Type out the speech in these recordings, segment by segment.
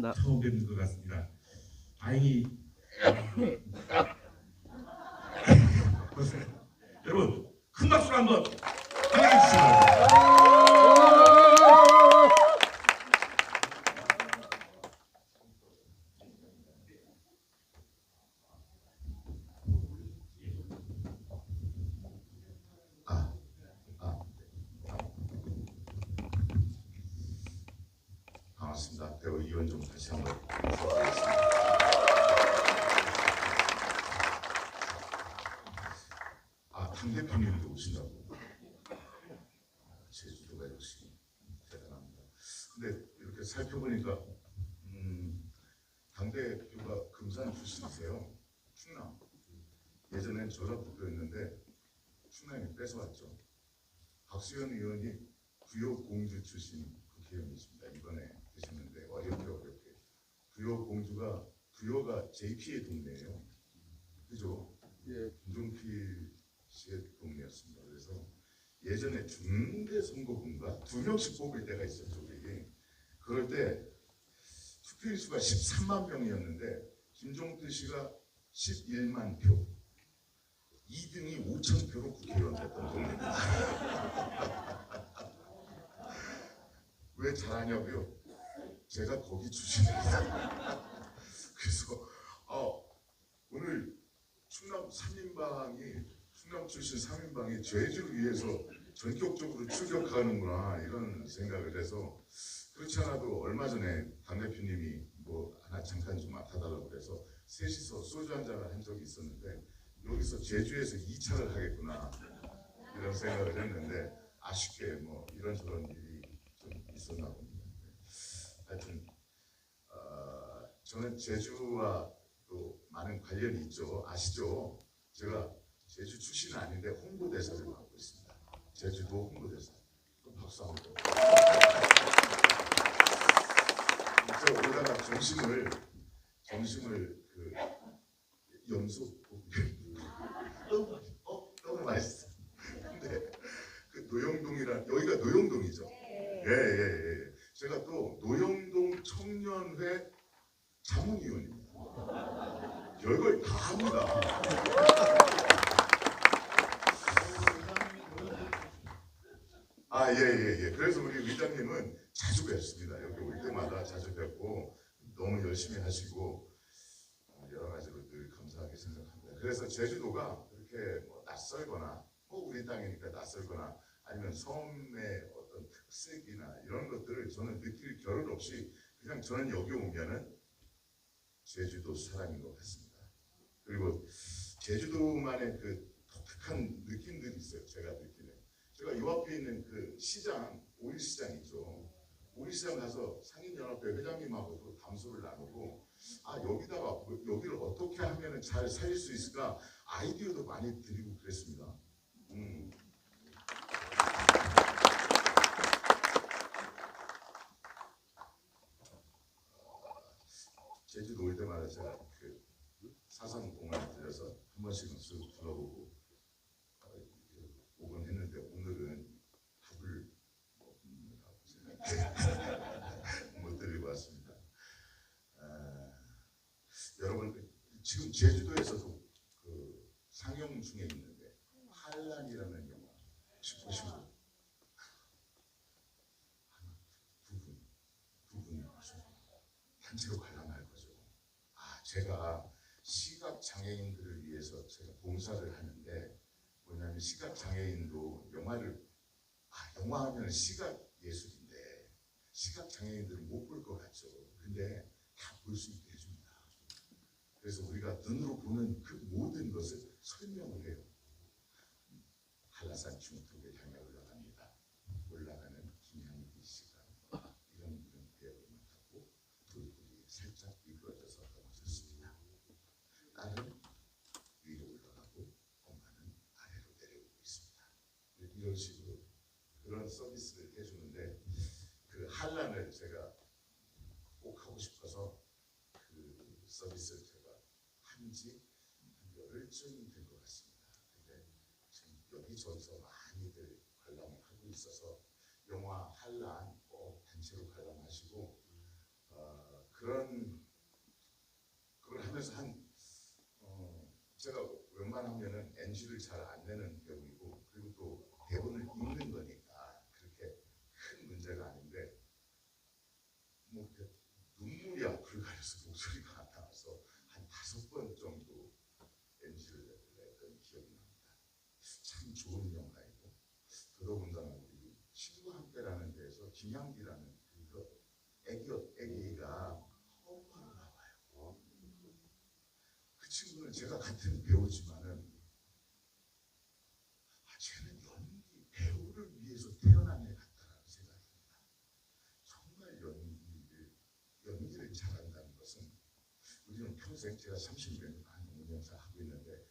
반갑습니다. 처음 뵙는 것 같습니다. 다행히 여러분 큰 박수로 한번 환영해 주시기 바랍니다. 반갑습니다. 배우 이원종 다시 한번 인사드리겠습니다. 당 대표님도 오신다고. 제주도가 역시 대단합니다. 근데 이렇게 살펴보니까 당 대표가 금산 출신이세요. 충남. 예전엔 전라북도였는데 충남이 뺏어왔죠. 박수현 의원이 구욕 공주 출신 국회의원이십니다. 이번에 되셨는데 어렵게 구요가 JP의 동네예요. 그죠? 예. 김종필 씨의 동네였습니다. 그래서 예전에 중대 선거군가 2명씩 뽑을 때가 있었죠. 우리. 그럴 때 투표인 수가 13만 명이었는데 김종필 씨가 11만 표, 2등이 5천 표로 국회의원 됐던 동네입니다. 왜 잘하냐고요? 제가 거기 출신이에요. 그래서 오늘 충남 출신 3인방이 제주를 위해서 전격적으로 출격하는구나 이런 생각을 해서, 그렇지 않아도 얼마 전에 당대표님이 뭐 하나 잠깐 좀 맡아달라고 해서 셋이서 소주 한 잔을 한 적이 있었는데 여기서 제주에서 2차를 하겠구나 이런 생각을 했는데 아쉽게 뭐 이런저런 일이 좀 있었나 봅니다. 하여튼 저는 제주와 또 많은 관련이 있죠. 아시죠? 제가 제주 출신은 아닌데 홍보대사를 맡고 있습니다. 제주도 홍보대사. 박수 한번. 제가 오다가 점심을 그 염소 너무 맛있어. 근데 그 노영동이란, 여기가 노영동이죠. 예. 제가 또 노영동 청년회 자문위원입니다. 별걸 다 합니다. 예. 그래서 우리 의장님은 자주 뵙습니다. 여기 올 때마다 자주 뵙고 너무 열심히 하시고 여러 가지로 늘 감사하게 생각합니다. 그래서 제주도가 그렇게 뭐 낯설거나 우리 땅이니까 낯설거나 아니면 섬의 어떤 특색이나 이런 것들을 저는 느낄 겨를 없이 그냥 저는 여기 오면은 제주도 사람인 것 같습니다. 그리고 제주도만의 그 독특한 느낌들이 있어요. 제가 느끼는. 제가 요 앞에 있는 그 시장, 오일시장 있죠. 오일시장 가서 상인연합회 회장님하고도 담소를 나누고 여기를 어떻게 하면 잘 살릴 수 있을까 아이디어도 많이 드리고 그랬습니다. 제주도 올 때마다 제가 그 사상공원에 들려서 한 번씩은 쭉 둘러보고 오곤 했는데 오늘은 밥을 못 드리고 왔습니다. 여러분 지금 제주도에서도 그 상영 중에 있는데 한란이라는 영화 혹시 보신 분? 두 분이 단체로 관람할 거죠. 제가 시각 장애인들을 위해서 제가 봉사를 하는데 뭐냐면 시각 장애인도 영화하면 시각 예술인데 시각 장애인들은 못 볼 것 같죠. 근데 다 볼 수 있게 해줍니다. 그래서 우리가 눈으로 보는 그 모든 것을 설명을 해요. 한라산 중턱을 향해 올라갑니다. 올라가는 김향기 씨가 이런 배역을 맡았고 돌굴이 살짝 미끄러져서 넘어졌습니다. 딸은 위로 올라가고 엄마는 아래로 내려오고 있습니다. 이런 식으로 그런 서비스를 해주는데 그 한란을 제가 꼭 하고 싶어서 그 서비스를 제가 한지 한 열흘쯤 된 것 같습니다. 근데 지금 여기저기서 많이들 관람을 하고 있어서 영화 한란 꼭 단체로 관람하시고 그런 하면서 제가 웬만하면은 NG를 잘 안 내는 배우이고, 그리고 또 대본을 읽는 거니까 그렇게 큰 문제가 아닌데, 뭐 눈물이 앞을 가려서 목소리가 안 나와서 한 5번 정도 NG를 냈던 기억이 납니다. 참 좋은 영화이고, 더더군다나 우리 친구와 함께라는 데에서 김향기라는 애기가 엄마로 나와요. 그 친구는 제가 같은 배우지만은 쟤는 배우를 위해서 태어난 애 같다라는 생각이 듭니다. 정말 연기를 잘한다는 것은, 우리는 평생, 제가 30년 한 운영사 하고 있는데,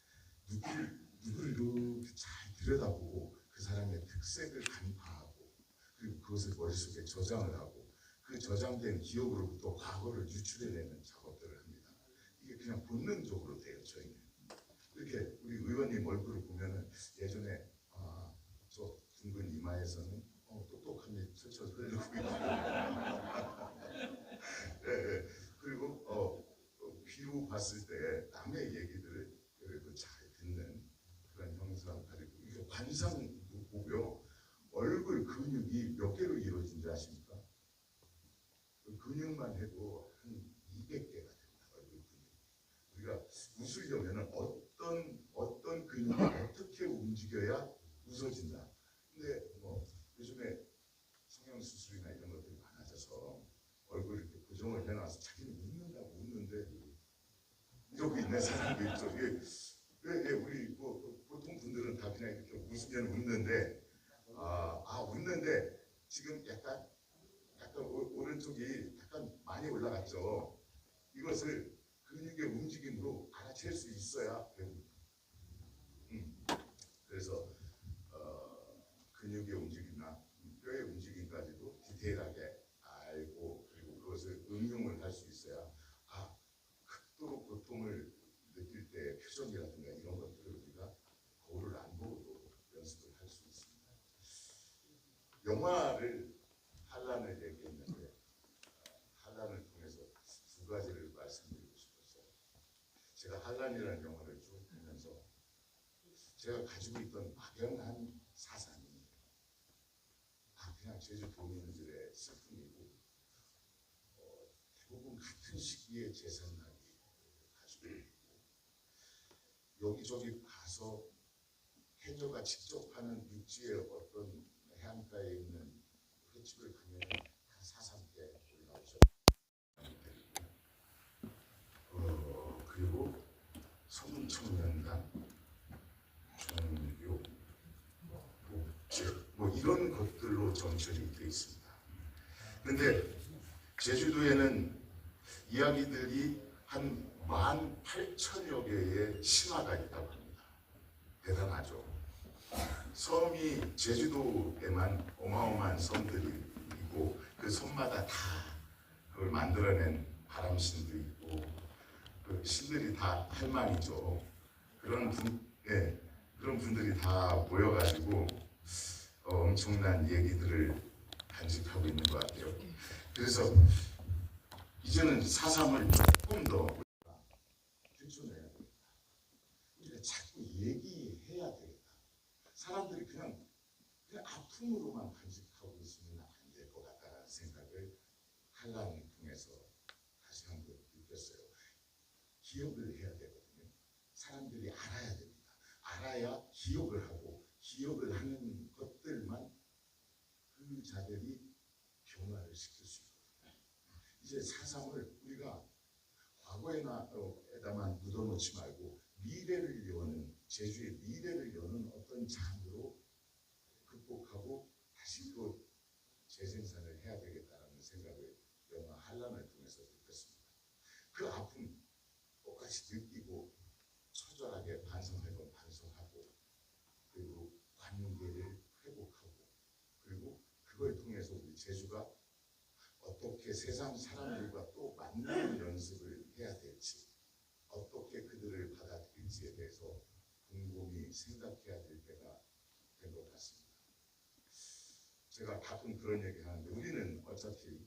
누구를 이렇게 잘 들여다보고 그 사람의 특색을 간파하고, 그리고 그것을 머릿속에 저장을 하고, 그 저장된 기억으로부터 과거를 유출해내는 작업들을 합니다. 이게 그냥 본능적으로 돼요, 저희는. 이렇게 우리 의원님 얼굴을 보면은 예전에 저 둥근 이마에서는 똑똑함이 철철 흐르고 있고 예, 예. 그리고 귀로 봤을 때 남의 얘기들을 그래도 잘 듣는 그런 형상 가지고, 이게 관상도 보고요. 얼굴 근육이 몇 개로 이루어진지 아십니까? 그 근육만 해도 한 200개가 됩니다. 얼굴 근육. 우리가 웃으려면 어떤 근육이 어떻게 움직여야 웃어진다. 근데 뭐 요즘에 성형수술이나 이런 것들이 많아져서 얼굴 이렇게 고정을 해놔서 자기는 웃는다고 웃는데 이러고 있는 사람도 있죠. 예, 우리 뭐 보통 분들은 다 그냥 이렇게 웃으면 웃는데 웃는데 지금 약간 오른쪽이 약간 많이 올라갔죠. 이것을 근육의 움직임으로 알아챌 수 있어야 배우. 그래서 근육의 움직임이나 뼈의 움직임까지도 디테일하게 알고, 그리고 그것을 응용을 할 수 있어야 극도로 고통을 느낄 때 표정이라든가 이런 것들을 우리가 거울을 안 보고도 연습을 할 수 있습니다. 영화를 한란을 얘기했는데, 한란을 통해서 두 가지를 말씀드리고 싶었어요. 제가 한란이라는 영화를 쭉 보면서 제가 가지고 있던 막연한 사상이 그냥 제주도민들의 슬픔이고, 대부분 같은 시기에 재산날이 가지고 있고, 여기저기 가서 해녀가 직접 하는 육지의 어떤 해안가에 있는 횟집을 가면 다 사삼께 올라오죠. 그리고 소문청년단, 종교, 목재, 뭐 이런 것들로 점철이 되어 있습니다. 그런데 제주도에는 이야기들이 한 18,000여 개의 신화가 있다고 합니다. 대단하죠. 섬이 제주도에만 어마어마한 섬들이 있고, 그 섬마다 다 그걸 만들어낸 바람신도 있고, 그 신들이 다 할망이죠. 그런 분들이 다 모여가지고 엄청난 얘기들을 간직하고 있는 것 같아요. 그래서 이제는 사삼을 조금 더 실천해야 되겠다. 우리가 자꾸 얘기해야 되겠다. 사람들이 그냥 아픔으로만 간직하고 있으면 안 될 것 같다는 생각을 한란을 통해서 다시 한번 느꼈어요. 기억을 해야 되거든요. 사람들이 알아야 됩니다. 알아야 기억을 하고, 기억을 하는 것들만 그 자들이 변화를 시킬 수 있거든요. 이제 사삼을 우리가 과거에다만 묻어놓지 말고 미래를 여는, 제주의 미래를 여는 어떤 장으로 극복하고 다시 또 재생산을 해야 되겠다는 생각을 영화 한란을 통해서 느꼈습니다. 그 아픔 똑같이 느끼고 처절하게 반성할 건 반성하고, 그리고 관계를 회복하고, 그리고 그걸 통해서 우리 제주가 어떻게 세상 사람들과 또 만나는 연습을 해야 될지, 어떻게 그들을 받아들일지에 대해서 곰곰이 생각해야 될 때가 된 것 같습니다. 제가 가끔 그런 얘기 하는데, 우리는 어차피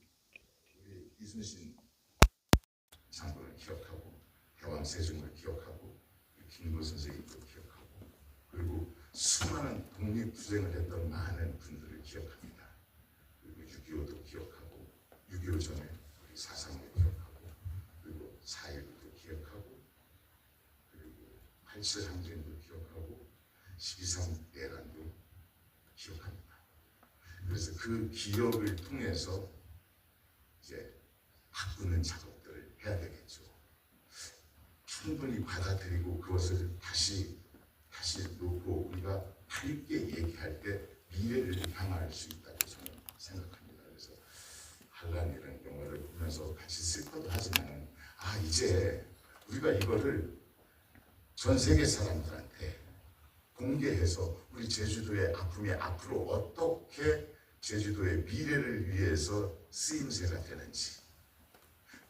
우리 이순신 장군을 기억하고 세종을 기억하고 김구 선생님도 기억하고 그리고 수많은 독립투쟁을 했던 많은 분들을 기억합니다. 그리고 6.25도 기억하고 6.25 전에 우리 사상도 기억하고 그리고 4.19도 기억하고 그리고 8.7 항쟁도 기억하고 12.3 내란도 기억합니다. 그래서 그 기억을 통해서 이제 바꾸는 작업들을 해야 되겠죠. 충분히 받아들이고 그것을 다시 놓고 우리가 밝게 얘기할 때 미래를 향할 수 있다고 저는 생각합니다. 그래서 한란이라는 영화를 보면서 같이 슬퍼도 하지만 이제 우리가 이거를 전 세계 사람들한테 공개해서 우리 제주도의 아픔이 앞으로 어떻게 제주도의 미래를 위해서 쓰임새가 되는지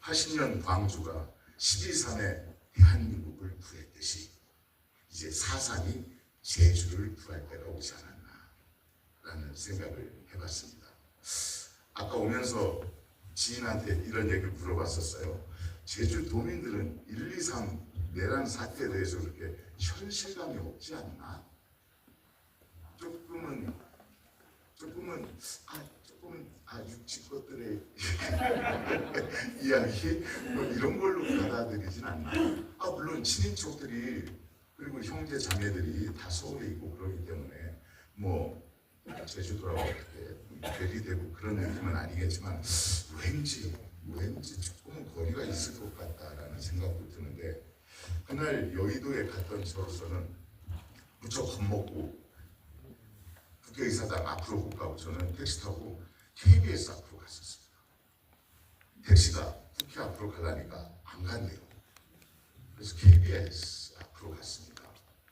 80년 광주가 12.3의 대한민국을 구했듯이 이제 4.3이 제주를 구할 때가 오지 않았나라는 생각을 해봤습니다. 아까 오면서 지인한테 이런 얘기를 물어봤었어요. 제주도민들은 1.2.3 내란 사태에 대해서 그렇게 현실감이 없지 않나? 조금은 육지 것들의 이야기 뭐 이런 걸로 받아들이진 않나. 물론 친인척들이 그리고 형제 자매들이 다 서울에 있고 그러기 때문에 뭐 제주도라고 이렇게 괴리되고 그런 느낌은 아니겠지만 왠지 조금은 거리가 있을 것 같다라는 생각도 드는데 그날 여의도에 갔던 저로서는 무척 겁먹고 국회의사당 앞으로 못 가고 저는 택시 타고 KBS 앞으로 갔었습니다. 택시가 국회 앞으로 가려니까 안 간대요. 그래서 KBS 앞으로 갔습니다.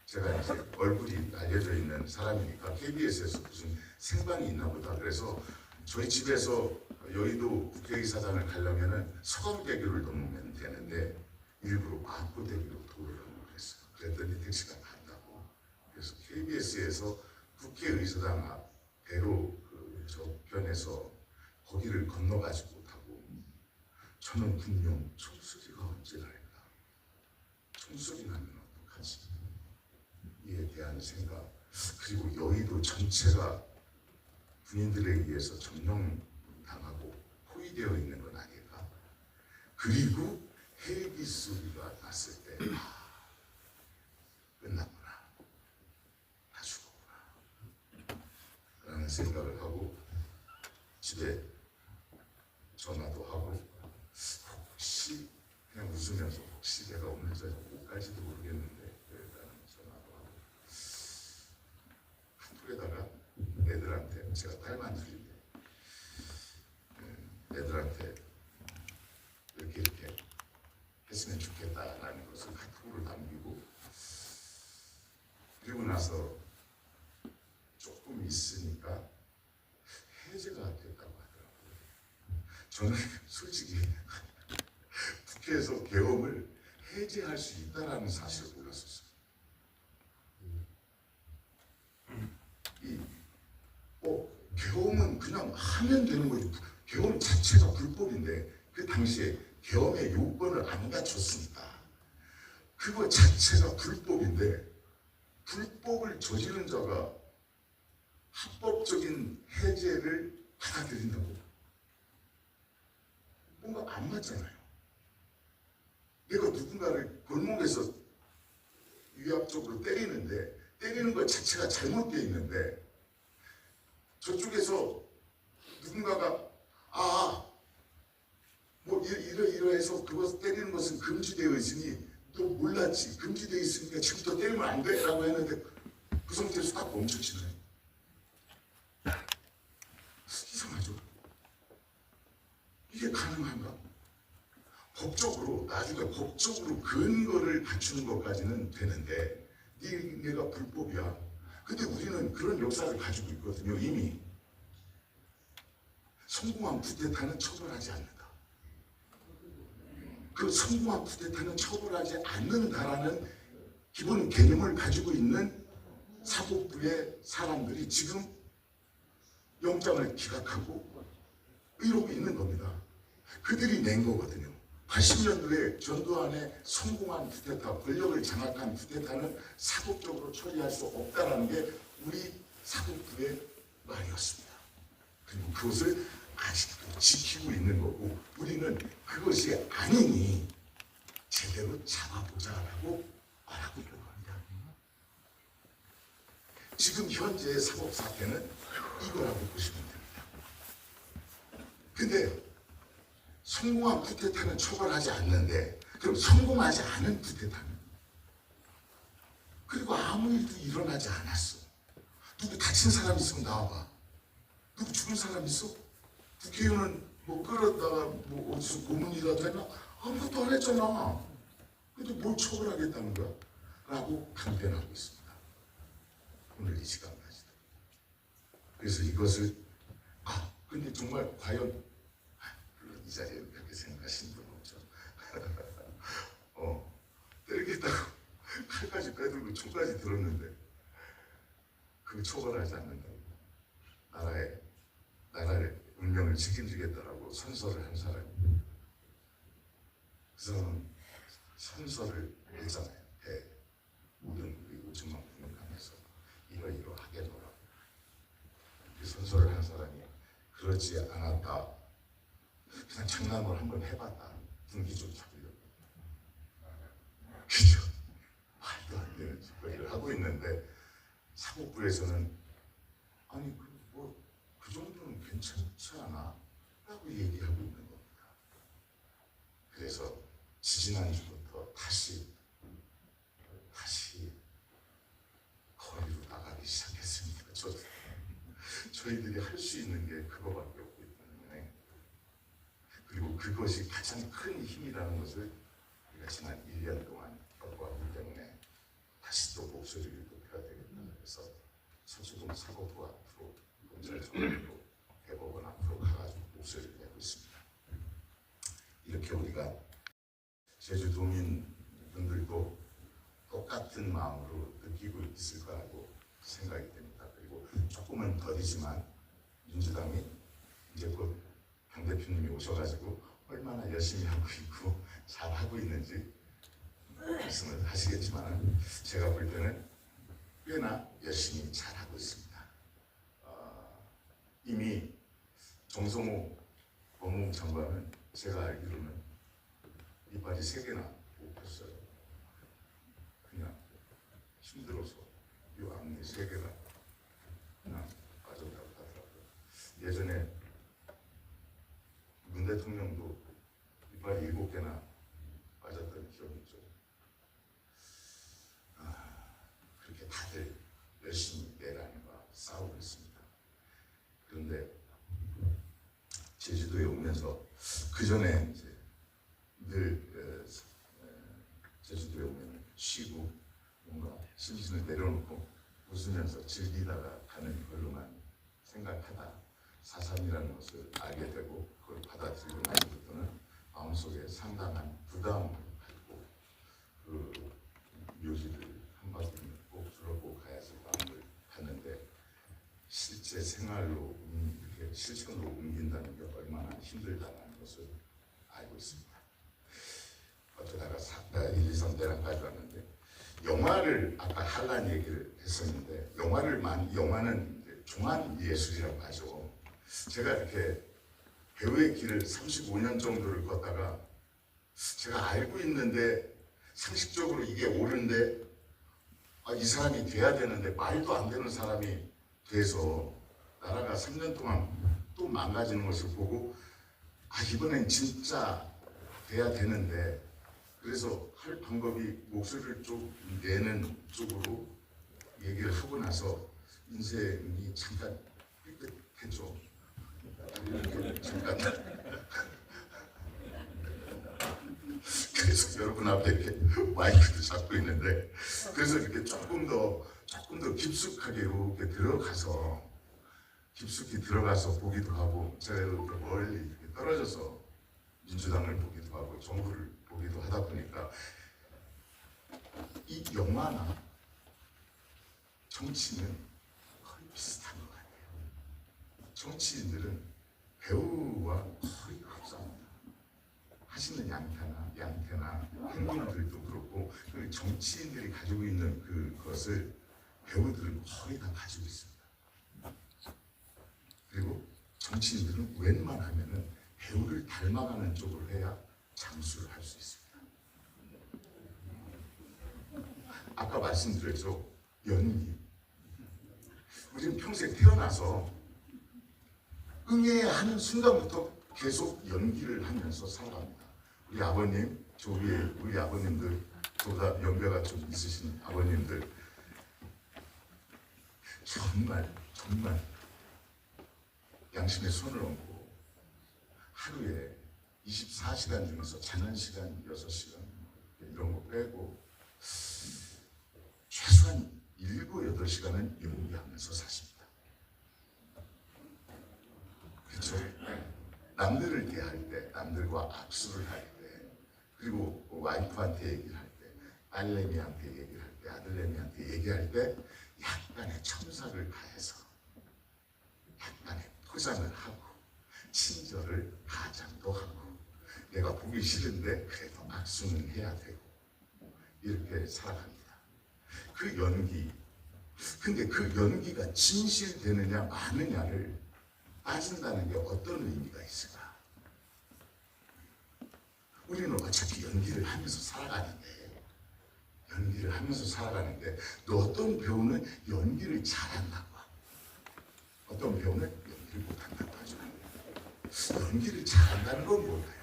제가 이제 얼굴이 알려져 있는 사람이니까 KBS에서 무슨 생방이 있나 보다. 그래서 저희 집에서 여의도 국회의사당을 가려면은 서강대교를 넘으면 되는데 일부러 마포대교로 도로를 그랬어요. 그랬더니 택시가 간다고. 그래서 KBS에서 국회의사당 앞 대로 그 저편에서 거기를 건너가지고 타고 저는 분명 총소리가 언제 날까? 총소리 나면 어떡하지? 이에 대한 생각 그리고 여의도 전체가 군인들에 의해서 점령당하고 포위되어 있는 건 아닐까? 그리고 헬기 소리가 났을 때 끝났구나. 다 죽었구나. 라는 생각을 하고 집에 전화도 하고 혹시 그냥 웃으면서 혹시 내가 오늘 저녁 못 갈지도 모르겠는데 라는 전화도 하고 한쪽에다가 애들한테 제가 딸만 둘인데 애들한테 이렇게 했으면 좋겠다라는 것을 카톡으로 남기고 그리고 나서 조금 있으니까 해제가 됐다고 하더라고요. 저는 솔직히 국회에서 계엄을 해제할 수 있다라는 사실을 몰랐었어요. 계엄은 그냥 하면 되는 거지. 계엄 자체가 불법인데 그 당시에 계엄의 요건을 안 갖췄으니까 그거 자체가 불법인데 불법을 저지른 자가 합법적인 해제를 받아들인다고 뭔가 안 맞잖아요. 내가 누군가를 골목에서 위압적으로 때리는데 때리는 것 자체가 잘못되어 있는데 저쪽에서 누군가가 뭐 이러해서 그거 때리는 것은 금지되어 있으니 너 몰랐지 금지되어 있으니까 지금부터 때리면 안 돼 라고 했는데 그 상태에서 딱 멈춰지네. 이상하죠? 이게 가능한가? 법적으로 나중에 법적으로 근거를 갖추는 것까지는 되는데 내가 불법이야. 근데 우리는 그런 역사를 가지고 있거든요. 이미 성공한 쿠데타는 처벌하지 않는다. 그 성공한 쿠데타는 처벌하지 않는다라는 기본 개념을 가지고 있는 사법부의 사람들이 지금 영장을 기각하고 이러고 있는 겁니다. 그들이 낸 거거든요. 80년도에 전두환의 성공한 쿠데타, 권력을 장악한 쿠데타는 사법적으로 처리할 수 없다라는 게 우리 사법부의 말이었습니다. 그리고 그것을 아직도 지키고 있는 거고, 우리는 그것이 아니니 제대로 잡아보자라고 말하고 있는 겁니다. 지금 현재의 사법 사태는 이거라고 보시면 됩니다. 근데 성공한 쿠데타는 처벌하지 않는데, 그럼 성공하지 않은 쿠데타는? 그리고 아무 일도 일어나지 않았어. 누구 다친 사람 있으면 나와봐. 누구 죽은 사람 있어? 국회의원은 뭐 끌었다가 뭐 어디서 고문이라도 했나? 아무것도 안 했잖아. 근데 뭘 처벌하겠다는 거야? 라고 강변하고 있습니다. 오늘 이 시간까지도. 그래서 이것을 근데 정말 과연, 물론 이 자리에 그렇게 생각하시는 분 없죠. 때리겠다고 칼까지 빼들고 총까지 들었는데 그 처벌하지 않는다고, 나라의 운명을 책임지겠다라고 선서를 한 사람이, 그 사람은 선서를 했잖아요. 모든 우리 5천만 국민 안에서 이러이러하겠노라. 그 선서를 한 사람이 그렇지 않았다, 그냥 장난을 한번 해봤다, 분기 좀 잡으려고. 그죠? 말도 안 되는 짓거리를 하고 있는데 사법부에서는 아니 그 정도는 괜찮지 않아? 라고 얘기하고 있는 겁니다. 그래서 지지난주부터 다시 거리로 나가기 시작했습니다. 저희들이 할 수 있는 게 그거밖에 없기 때문에, 그리고 그것이 가장 큰 힘이라는 것을 우리가 지난 1년 동안 겪어왔기 때문에 다시 또 목소리를 높여야 되겠다. 그래서 서초동 사법부 앞으로, 검찰청으로, 대법원 앞으로 가가지고 목소리를 내고 있습니다. 이렇게 우리가 제주도민분들도 똑같은 마음으로 느끼고 있을 거라고 생각이 됩니다. 그리고 조금은 더디지만 민주당이 이제 곧 강 대표님이 오셔가지고 얼마나 열심히 하고 있고 잘하고 있는지 말씀을 하시겠지만, 제가 볼 때는 꽤나 열심히 잘하고 있습니다. 이미 정성호 법무부 장관은 제가 알기로는 이빨이 3개나 못 폈어요. 그냥 힘들어서 이 앞니 3개가 그냥 빠졌다고 하더라고요. 예전에 문 대통령도 이빨이 7개나 빠졌던 기억이 있죠. 그렇게 다들 열심히 내란과 싸우고 있습니다. 그런데 제주도에 오면서, 그 전에 이제 늘 제주도에 오면 쉬고 뭔가 심신을 내려놓고 웃으면서 즐기다가 가는 걸로만 생각하다 4.3이라는 것을 알게 되고, 그걸 받아들이고 나서부터는 마음속에 상당한 부담을 갖고 그 묘지를 한 바퀴는 꼭 들어보고 가야지 마음을 갖는데, 실제 생활로 이렇게 실천으로 옮긴다는 게 얼마나 힘들다는 것을 알고 있습니다. 어쩌다가 1, 2, 3 대랑까지 왔는데, 영화를 아까 할란 얘기를 했었는데, 영화는 이제 종합 예술이라고 하죠. 제가 이렇게 배우의 길을 35년 정도를 걷다가 제가 알고 있는데 상식적으로 이게 옳은데 이 사람이 돼야 되는데 말도 안 되는 사람이 돼서 나라가 3년 동안 또 망가지는 것을 보고 이번엔 진짜 돼야 되는데, 그래서 할 방법이 목소리를 좀 내는 쪽으로 얘기를 하고 나서 인생이 잠깐 삐끗했죠. 잠깐. 그래서 여러분 앞에 이렇게 마이크도 잡고 있는데, 그래서 이렇게 조금 더 깊숙하게 이렇게 깊숙이 들어가서 보기도 하고, 제가 이렇게 멀리 이렇게 떨어져서 민주당을 보기도 하고 정부를 보기도 하다 보니까 이 영화나 정치는 거의 비슷한 것 같아요. 정치인들은 배우와 거의 흡사합니다. 하시는 양태나 행동들도 그렇고 그 정치인들이 가지고 있는 그것을 배우들은 거의 다 가지고 있습니다. 그리고 정치인들은 웬만하면은 배우를 닮아가는 쪽으로 해야 장수를 할 수 있습니다. 아까 말씀드렸죠. 연기. 우리는 평생 태어나서 응해야 하는 순간부터 계속 연기를 하면서 살아갑니다. 우리 아버님, 저 위에 우리 아버님들, 저보다 연배가 좀 있으신 아버님들, 정말 양심에 손을 얹고 하루에 24시간 중에서 자는 시간 6시간 이런 거 빼고 최소한 7, 8시간은 연기하면서 사십니다. 그렇죠? 남들을 대할 때, 남들과 악수를 할 때, 그리고 와이프한테 얘기를 할 때, 딸내미한테 얘기를 할 때, 아들내미한테 얘기할 때 약간의 첨삭을 가해서 약간의 포장을 하고 친절을 가장도 하고 내가 보기 싫은데 그래도 악수는 해야 되고 이렇게 살아갑니다. 그 연기, 근데 그 연기가 진실되느냐 마느냐를 따진다는 게 어떤 의미가 있을까? 우리는 어차피 연기를 하면서 살아가는데 또 어떤 배우는 연기를 잘한다고 하고 어떤 배우는 연기를 못한다고 하죠. 연기를 잘한다는 건 뭘까요?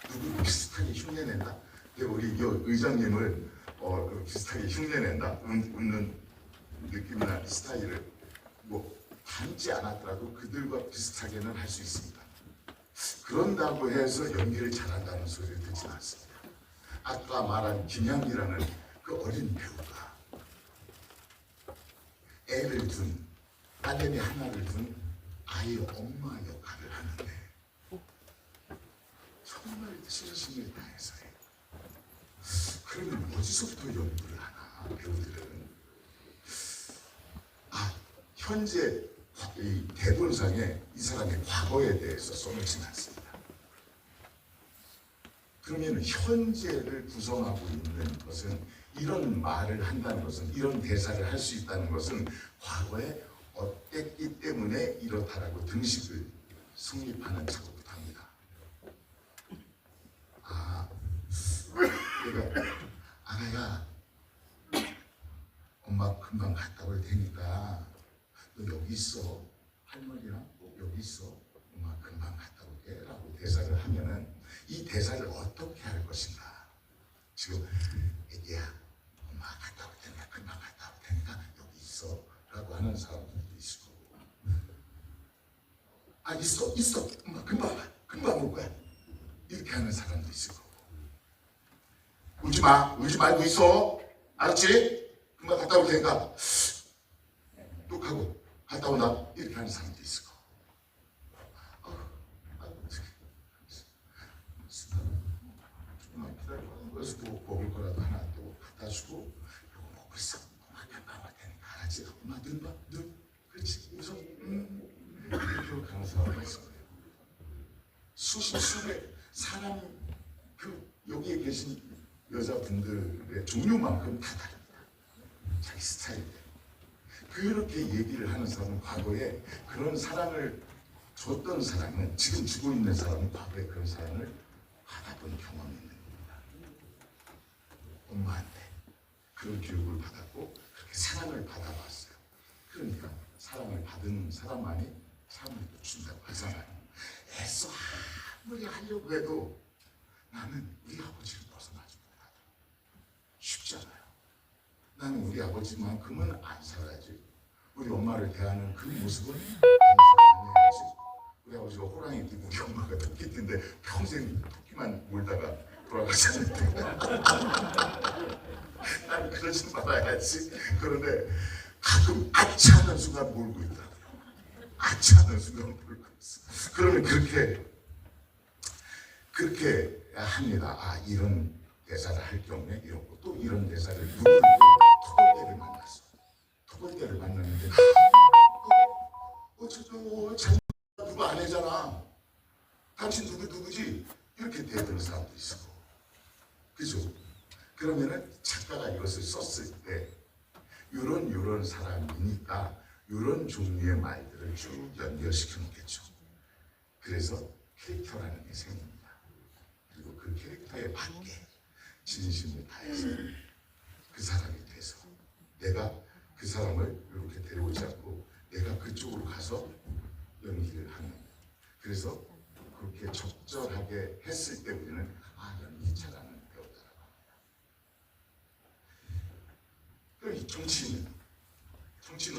누구 비슷하게 흉내낸다? 우리 의장님을 비슷하게 흉내낸다? 웃는 느낌이나 스타일을 뭐 닮지 않았더라도 그들과 비슷하게는 할 수 있습니다. 그런다고 해서 연기를 잘한다는 소리를 듣지 않습니다. 아까 말한 김양기라는 그 어린 배우가 애를 둔 딸내미 하나를 둔 아이의 엄마 역할을 하는데 정말 진심을 다해서 해요. 그러면 어디서부터 연구를 하나 배우들은 현재 이 대본상에 이 사람의 과거에 대해서 써놓지는 않습니다. 그러면 현재를 구성하고 있는 것은 이런 말을 한다는 것은 이런 대사를 할 수 있다는 것은 과거에 어땠기 때문에 이렇다라고 등식을 성립하는 작업부터 합니다. 그러니까 아가야 엄마 금방 갔다 올 테니까 너 여기 있어. 할머니랑 여기 있어. 엄마 금방 갔다 올게 라고 대사를 하면은 이 대사를 어떻게 할 것인가. 지금 애기야 엄마 갔다 올 테니까 금방 갔다 올 테니까 여기 있어 라고 하는 사람들도 있을 거고 있어 엄마 금방 올 거야 이렇게 하는 사람도 있을 거고 울지 말고 있어 알았지? 금방 갔다 올 테니까 뚝 하고 갔다 온다 이렇게 하는 사람도 있을 거고 조금만 기다려 그래서 뭐 먹을 거라도 하나 또 갖다 주고 이거 먹고 있어 엄마 금방 올 테니까 알았지? 엄마 눈 봐 눈 그렇지 웃어 이렇게 하는 사람도 있을 거예요. 수백 사람 여기에 계신 여자분들의 종류만큼 다 다릅니다. 자기 스타일대로. 그렇게 얘기를 하는 사람은 과거에 그런 사랑을 줬던 사람은 지금 주고 있는 사람은 과거에 그런 사랑을 받아본 경험이 있는 겁니다. 엄마한테 그런 교육을 받았고 그렇게 사랑을 받아봤어요. 그러니까 사랑을 받은 사람만이 사랑을 준다고 하잖아요. 애써 아무리 하려고 해도 나는 우리 아버지를 벗어나지 못하더라. 쉽지 않아요. 나는 우리 아버지만큼은 안 살아야지. 우리 엄마를 대하는 그 모습은 안 해야지. 우리 아버지가 호랑이 뛰고 우리 엄마가 토끼 뛴데 평생 토끼만 몰다가 돌아가셨는데 나는 그러지 말아야지. 그런데 가끔 아차하는 순간 몰고 있더라고요. 아차하는 순간 몰고 있어. 그러면 그렇게 합니다. 이런 대사를 할 경우에 이렇고 또 이런 대사를 누구를 토벌대를 만났어. 토벌대를 만났는데 저거 누구 아내잖아. 당신 누구지? 이렇게 대드는 사람도 있고, 그죠? 그러면은 작가가 이것을 썼을 때 이런 사람이니까 이런 종류의 말들을 쭉 연결시켜 놓겠죠. 그래서 캐릭터라는 게 생깁니다. 그리고 그 캐릭터에 맞게 진심을 다해서 그 사람이 돼서 내가 그 사람을 이렇게 데려오지 않고 내가 그쪽으로 가서 연기를 하는. 그래서 그렇게 적절하게 했을 때 우리는 연기 잘하는 배우다라고 합니다. 그럼 이 정치인은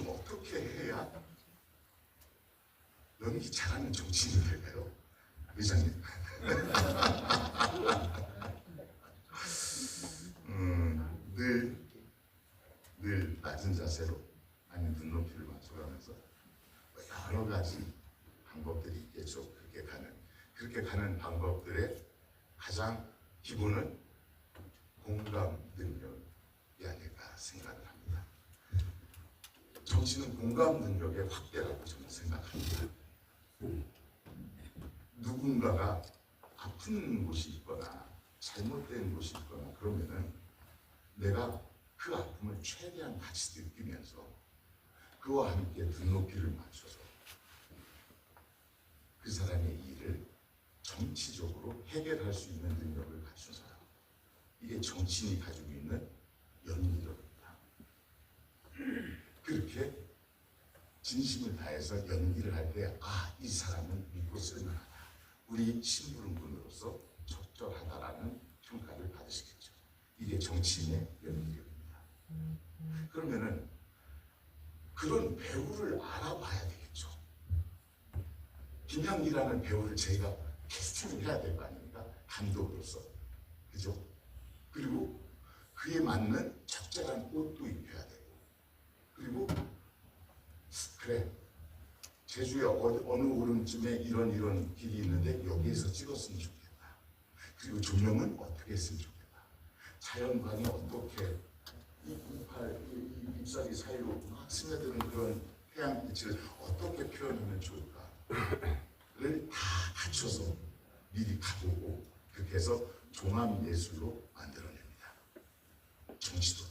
어떻게 해야 연기 잘하는 정치인이 될까요? 의장님. 늘 낮은 자세로 아니면 눈높이를 맞춰가면서 여러 가지 방법들이 있겠죠. 그렇게 가는 방법들의 가장 기본은 공감 능력이 아닐까 생각을 합니다. 정치는 공감 능력의 확대라고 저는 생각합니다. 누군가가 아픈 곳이 있거나 잘못된 곳이 있거나 그러면은 내가 그 아픔을 최대한 같이 느끼면서 그와 함께 눈높이를 맞춰서 그 사람의 일을 정치적으로 해결할 수 있는 능력을 갖춘 사람, 이게 정치인이 가지고 있는 연기력입니다. 그렇게 진심을 다해서 연기를 할 때 이 사람은 믿고 쓸만하다, 우리 심부름꾼으로서 적절하다라는 평가를 받으시겠죠. 이게 정치인의 연기력입니다. 그러면은 그런 배우를 알아봐야 되겠죠. 김양기라는 배우를 저희가 캐스팅을 해야 될 거 아닙니까? 감독으로서. 그죠? 그리고 그에 맞는 적절한 옷도 입혀야 되고, 그리고 그래, 제주의 어느 오름쯤에 이런 길이 있는데 여기에서 찍었으면 좋겠다. 그리고 조명은 어떻게 했으면 좋겠다. 자연광이 어떻게 이 잎사귀 사이로 막 스며드는 그런 태양빛을 어떻게 표현하면 좋을까를 다 갖춰서 미리 가보고 그렇게 해서 종합예술로 만들어냅니다. 정치도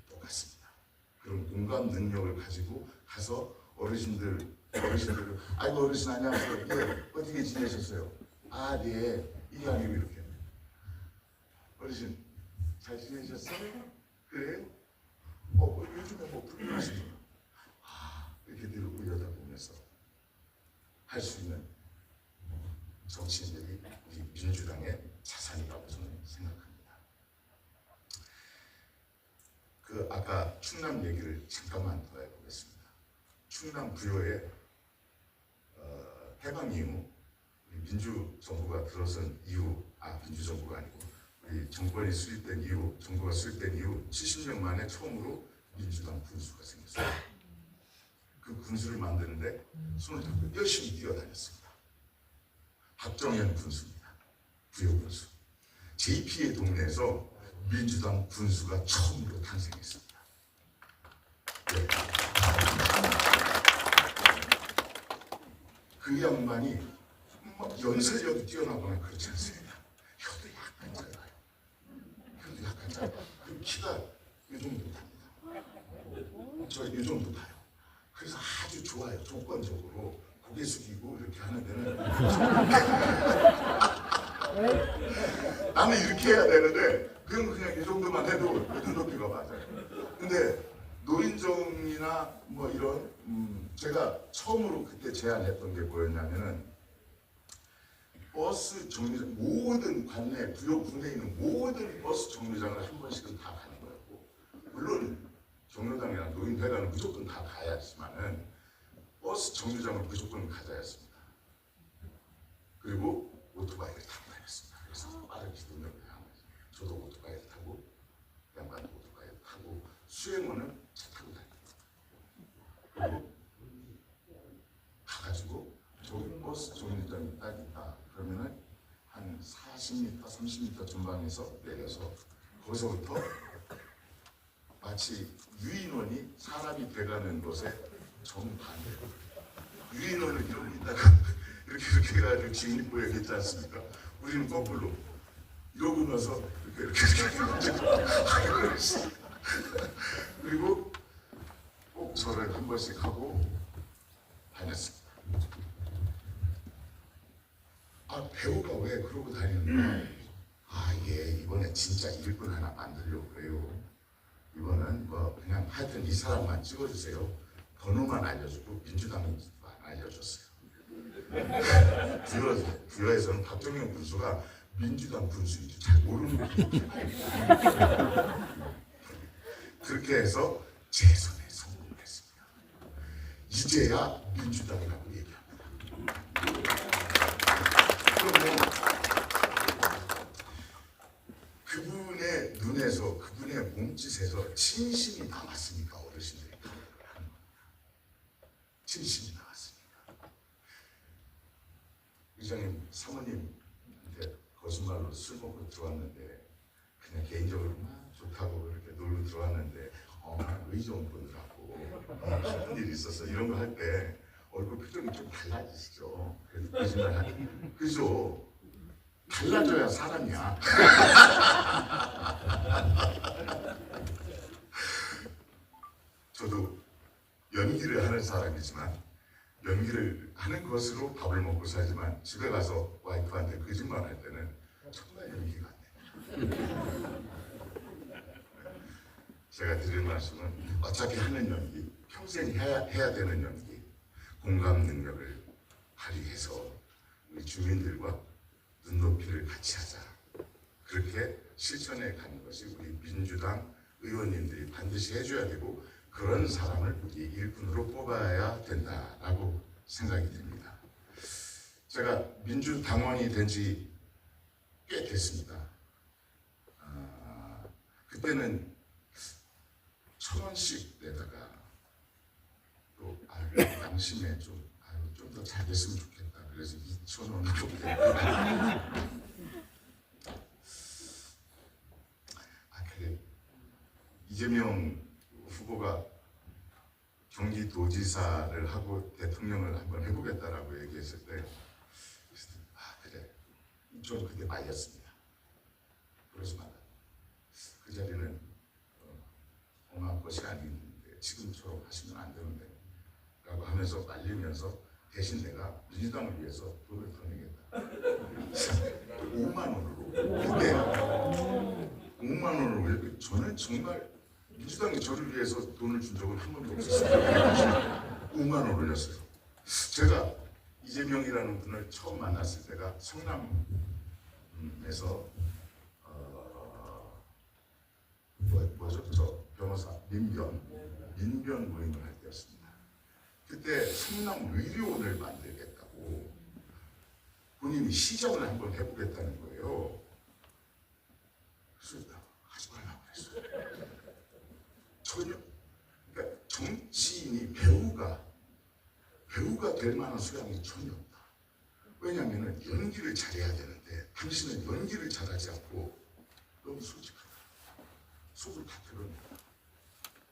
똑같습니다. 그런 공감 능력을 가지고 가서 어르신들 아이고 어르신 안녕하세요. 예, 어떻게 지내셨어요? 네, 이게 아니고 이렇게. 어르신 잘 지내셨어요? 그래요? 요즘에 뭐 불편하시죠? 이렇게 늘 올려다보면서 할 수 있는 정치인들이 우리 민주당의 자산이라고 저는 생각합니다. 아까 충남 얘기를 잠깐만 더 해보겠습니다. 충남 부여에 해방 이후 우리 민주정부가 들어선 이후, 민주정부가 아니고 우리 정권이 수립된 이후, 정부가 수립된 이후 70년 만에 처음으로 민주당 군수가 생겼어요. 그 군수를 만드는데 손을 잡고 열심히 뛰어다녔습니다. 박정현 군수입니다. 부여 군수. JP의 동네에서 민주당 군수가 처음으로 탄생했습니다. 네. 그 양반이 연설력이 뛰어나거나 그렇지 않습니다. 혀도 약간 짧아요. 그리고 키가 이 정도 됩니다. 저 이 정도 봐요. 그래서 아주 좋아요. 조건적으로 고개 숙이고 이렇게 하는 데는 나는 이렇게 해야 되는데 그냥 이 정도만 해도 눈높이가 맞아요. 근데 노인정이나 뭐 이런 제가 처음으로 그때 제안했던 게 뭐였냐면은 버스 정류장 모든 관내 부여 군내에 있는 모든 버스 정류장을 한 번씩은 다 가는 거였고, 물론 경로당이나 노인회관은 무조건 다 가야지만은 버스 정류장을 무조건 가자였습니다. 그리고 오토바이를 타고 다녔습니다. 그래서 빠른 기동력을 향해서 저도 오토바이를 타고 양반도 오토바이를 타고 수행원은 차 타고 다니고, 그리고 가가지고 저기 버스 정류장이 딱 있다 그러면은 한 40m, 30m 전방에서 내려서 거기서부터 마치 유인원이 사람이 돼가는 것에 정반대로 유인원을 이러고 있다가 이렇게 해가지고 직립부 얘기했지 않습니까? 우리는 거꾸로 이러고 나서 이렇게 그리고 꼭 절을 한 번씩 하고 다녔습니다. 아, 배우가 왜 그러고 다니는가? 아, 예, 이번에 진짜 일꾼 하나 만들려고 그래요. 이거는 뭐 그냥 하여튼 이 사람만 찍어주세요. 번호만 알려주고 민주당은 안 알려줬어요. 부여에서는 박정영 군수가 민주당 군수인지 잘 모르는 거예요. 그렇게 해서 재선에 성공을 했습니다. 이제야 민주당이라고 얘기합니다. 그러면 그분의 눈에서, 그분의 몸짓에서 진심이 나왔으니까 어르신들이 그런 걸 하는 겁니다. 진심이 나왔으니까. 의장님, 사모님한테 거짓말로 술 먹고 들어왔는데 그냥 개인적으로 막 좋다고 그렇게 놀러 들어왔는데 의정 보느라고 무슨 일이 있었어 이런 거 할 때 얼굴 표정이 좀 달라지시죠. 그래서 거짓말 하는 그죠? 달라져야 사람이야. 저도 연기를 하는 사람이지만 연기를 하는 것으로 밥을 먹고 살지만 집에 가서 와이프한테 거짓말 할 때는 정말 연기가 안 돼요. 제가 드릴 말씀은 어차피 하는 연기, 평생 해야 되는 연기, 공감 능력을 발휘해서 우리 주민들과 눈높이를 같이 하자. 그렇게 실천해 가는 것이 우리 민주당 의원님들이 반드시 해줘야 되고 그런 사람을 우리 일꾼으로 뽑아야 된다라고 생각이 듭니다. 제가 민주당원이 된 지 꽤 됐습니다. 그때는 1,000원씩 내다가 또 양심에 좀 더 잘 됐으면 좋겠다. 그래서 2,000원으로 그래. 이재명 후보가 경기도지사를 하고 대통령을 한번 해보겠다라고 얘기했을 때 그래 좀 그게 말렸습니다. 그러지 마라. 그 자리는 공화할 것이 아닌데 지금처럼 하시면 안 되는데 라고 하면서 말리면서 대신 내가 민주당을 위해서 돈을 더 내겠다. 5만 원으로 그때 5만 원으로 저는 정말 민주당이 저를 위해서 돈을 준 적은 한 번도 없었어요. 5만 원 올렸어요. 제가 이재명이라는 분을 처음 만났을 때가 성남에서 뭐죠? 저 변호사 민변 모임을 할 때였습니다. 그때 성남 의료원을 만들겠다고 본인이 시정을 한번 해보겠다는 거예요. 그래서 하지 말라고 그랬어요. 전혀 그러니까 정치인이 배우가 될 만한 소양이 전혀 없다. 왜냐하면 연기를 잘해야 되는데 당신은 연기를 잘하지 않고 너무 솔직하다. 속을 다 드러낸다.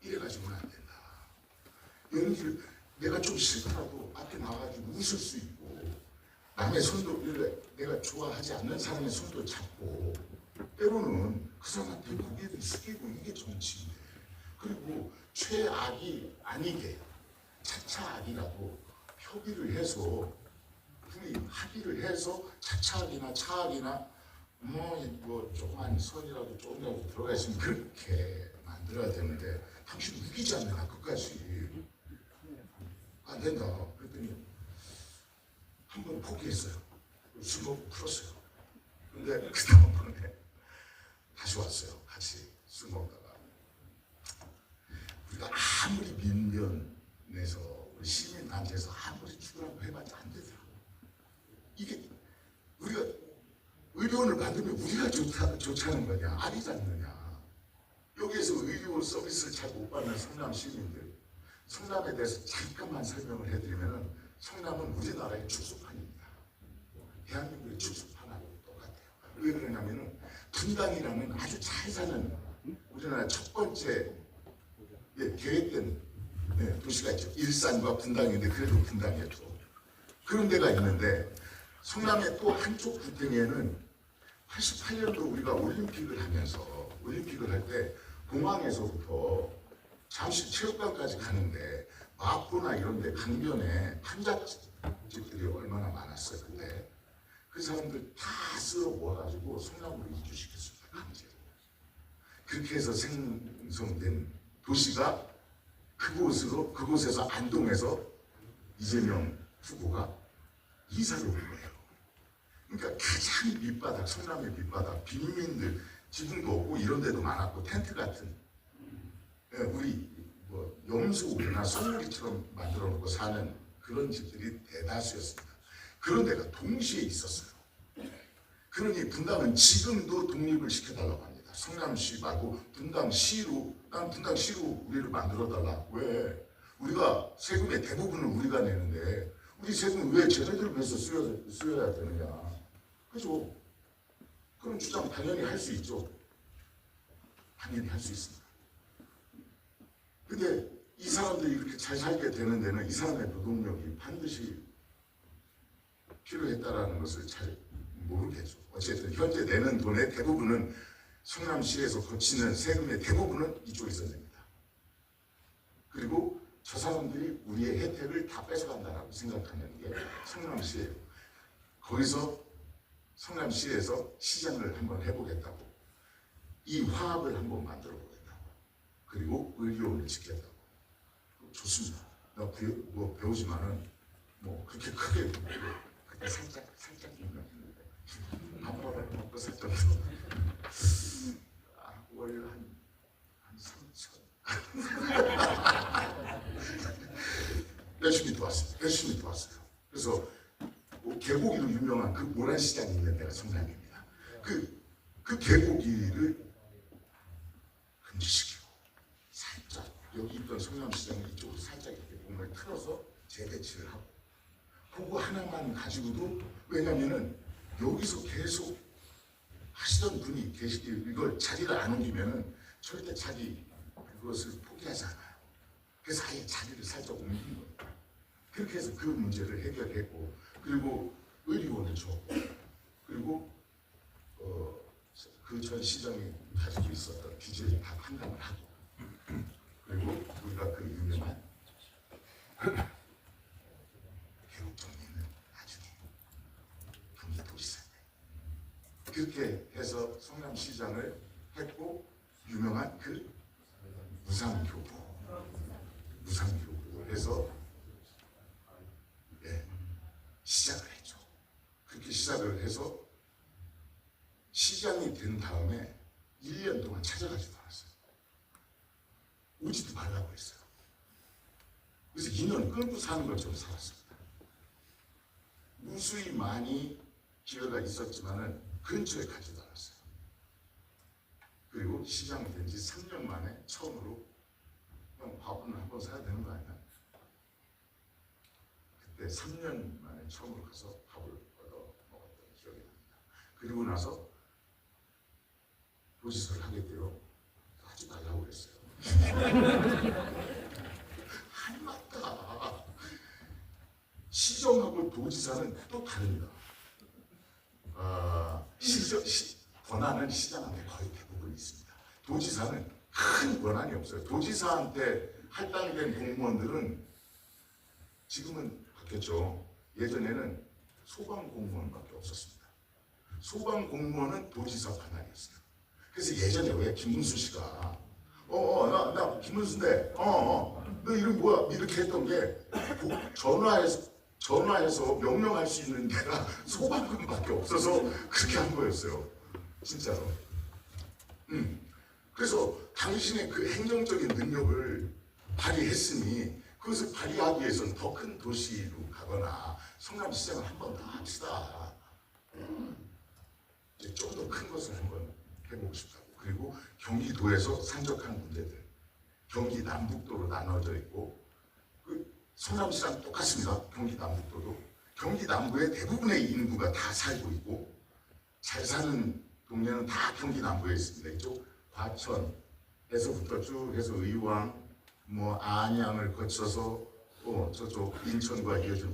이래가지고는 안 된다. 연기를 내가 좀 싫더라도 앞에 나와가지고 웃을 수 있고 남의 손도 내가 좋아하지 않는 사람의 손도 잡고 때로는 그 사람한테 고개를 숙이고 이게 정치인데 그리고 최악이 아니게 차차 악이라도 협의를 해서 둘이 합의를 해서 차차악이나 차악이나 뭐 조그만 선이라도 조금이라도 들어가 있으면 그렇게 만들어야 되는데 당신 웃기지 않나 끝까지 안 된다. 그랬더니 한 번 포기했어요. 술 먹고 풀었어요. 근데 그 다음번에 다시 왔어요. 같이 술 먹다가 우리가 아무리 민변에서 우리 시민단체에서 아무리 죽으라고 해봤자 안 되더라고. 이게 우리가 의료원을 만들면 우리가 좋다는 거냐 아니지 않느냐. 여기에서 의료 서비스를 잘 못 받는 성남 시민들 성남에 대해서 잠깐만 설명을 해드리면 성남은 우리나라의 축소판입니다. 대한민국의 축소판하고 똑같아요. 왜 그러냐면은 분당이라는 아주 잘 사는 우리나라 첫 번째 계획된 도시가 있죠. 일산과 분당인데 그래도 분당이었죠. 그런 데가 있는데 성남의 또 한쪽 구평에는 88년도 우리가 올림픽을 할 때 공항에서부터 잠실 체육관까지 가는데 마포나 이런 데 강변에 판잣집들이 얼마나 많았어요. 그때 그 사람들 다 쓸어 모아가지고 성남으로 이주시켰습니다. 강제로. 그렇게 해서 생성된 도시가 그곳에서 안동에서 이재명 후보가 이사를 온 거예요. 그러니까 가장 밑바닥, 성남의 밑바닥, 빈민들 지붕도 없고 이런 데도 많았고 텐트 같은 우리 뭐 염소나 소머리처럼 만들어 놓고 사는 그런 집들이 대다수였습니다. 그런 데가 동시에 있었어요. 그러니 분당은 지금도 독립을 시켜달라고 합니다. 성남시 말고 분당시로 우리를 만들어달라. 왜? 우리가 세금의 대부분을 우리가 내는데 우리 세금은 왜 쟤네들 위해서 쓰여야 되느냐. 그죠? 그런 주장 당연히 할 수 있죠. 당연히 할 수 있습니다. 근데 이 사람들이 이렇게 잘 살게 되는 데는 이 사람의 노동력이 반드시 필요했다라는 것을 잘 모르겠죠. 어쨌든 현재 내는 돈의 대부분은 성남시에서 거치는 세금의 대부분은 이쪽에서 냅니다. 그리고 저 사람들이 우리의 혜택을 다 뺏어간다라고 생각하는 게 성남시예요. 거기서 성남시에서 시장을 한번 해보겠다고, 이 화합을 한번 만들어 보겠다고, 그리고 의료원을 짓겠다고. 좋습니다. 나 배우지만은 뭐 그렇게 크게 모르고 그때 살짝 생각했는데 밥벌을 먹고 살 정도. 월 한 3천. 열심히 도왔어요. 그래서 개고기로 유명한 그 모란시장이 있는 데가 성남입니다. 그 개고기를 금지시키고 살짝 여기 있던 성남시장을 이쪽으로 살짝 이렇게 몸을 틀어서 재배치를 하고, 그거 하나만 가지고도, 왜냐면은 여기서 계속 하시던 분이 이걸 자리를 안 옮기면은 절대 자기 그것을 포기하지 않아요. 그래서 아예 자리를 살짝 옮긴 거예요. 그렇게 해서 그 문제를 해결했고, 그리고 의료원을 줬고, 그리고 그 전 시장이 가지고 있었던 빚을 다 판단을 하고, 그리고 우리가 그 유명한 개국정리는 나중에 경기도지사인데 그렇게 해서 성남시장을 했고, 유명한 그 무상교부를 해서 시작을 했죠. 그렇게 시작을 해서 시장이 된 다음에 1년 동안 찾아가지도 않았어요. 오지도 말라고 했어요. 그래서 2년 끊고 사는 것처럼 살았습니다. 무수히 많이 기회가 있었지만은 근처에 가지도 않았어요. 그리고 시장이 된 지 3년 만에 처음으로 형 밥은 한번 사야 되는 거 아니야? 그때 3년 만에 처음으로 가서 밥을 얻어 먹었던 기억이 납니다. 그리고 나서 도지사를 하게 되어 하지 말라고 그랬어요. 맞다. 시정하고 도지사는 또 다릅니다. 권한은 시장한테 거의 대부분 있습니다. 도지사는 큰 권한이 없어요. 도지사한테 할당된 공무원들은 지금은 바뀌었죠. 예전에는 소방공무원밖에 없었습니다. 소방공무원은 도지사 권한이었어요. 그래서 예전에 왜 김문수 씨가 나 김문수인데 너 이름 뭐야? 이렇게 했던 게 전화해서 명령할 수 있는 데가 소방관밖에 없어서 그렇게 한 거였어요. 진짜로. 그래서 당신의 그 행정적인 능력을 발휘했으니 그것을 발휘하기 위해서는 더 큰 도시로 가거나 성남시장을 한 번 더 합시다. 좀 더 큰 것을 한번 해보고 싶다고. 그리고 경기도에서 산적한 군데들, 경기 남북도로 나눠져 있고, 그 성남시랑 똑같습니다. 경기 남북도도 경기 남부의 대부분의 인구가 다 살고 있고, 잘 사는 동네는 다 경기 남부에 있습니다. 이쪽 과천에서부터 쭉 해서 의왕, 안양을 거쳐서 저쪽 인천과 이어진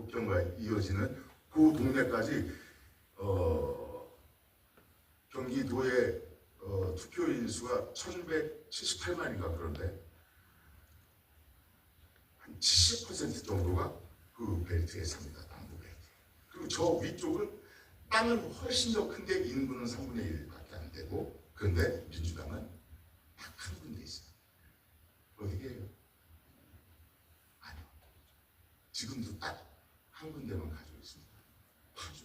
국경과 이어지는 그 동네까지 경기도의 투표인 수가 1178만인가 그런데 한 70% 정도가 그 벨트에 삽니다. 남부 벨트. 그리고 저 위쪽은 땅은 훨씬 더 큰데 인구는 3분의 1밖에 안 되고 그런데 민주당은 딱 한 군데 있어요. 어디게요? 아니요. 지금도 딱 한 군데만 가지고 있습니다. 파주.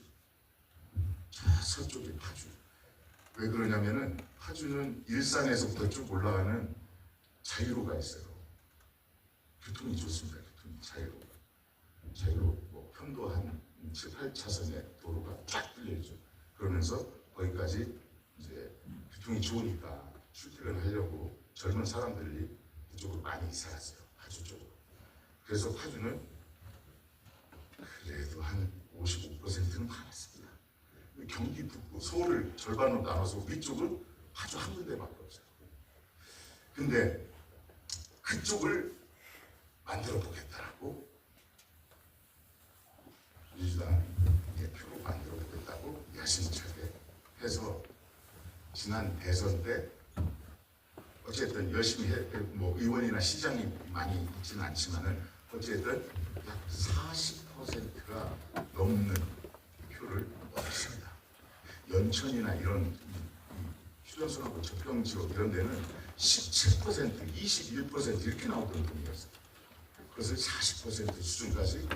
저 서쪽의 파주. 왜 그러냐면은 파주는 일산에서부터 쭉 올라가는 자유로가 있어요. 교통이 좋습니다. 교통이 자유로 뭐 편도 한 7, 8차선의 도로가 쫙 뚫려 있죠. 그러면서 거기까지 이제 교통이 좋으니까 출퇴근하려고 젊은 사람들이 그쪽으로 많이 이사 갔어요. 파주 쪽으로. 그래서 파주는 그래도 한 55%는 많았습니다. 경기 북부, 서울을 절반으로 나눠서 위쪽은 파주 한 군데밖에 없어요. 근데 그쪽을 만들어 보겠다라고 민주당 대표로 만들어 보겠다고 야심차게 해서 지난 대선 때 어쨌든 열심히 뭐 의원이나 시장이 많이 있지는 않지만은 어쨌든 약 40%가 넘는 표를 얻었습니다. 연천이나 이런 휴전선하고 접경 지역 이런 데는 17%, 21% 이렇게 나오던 분이었어요. 그것을 40% 수준까지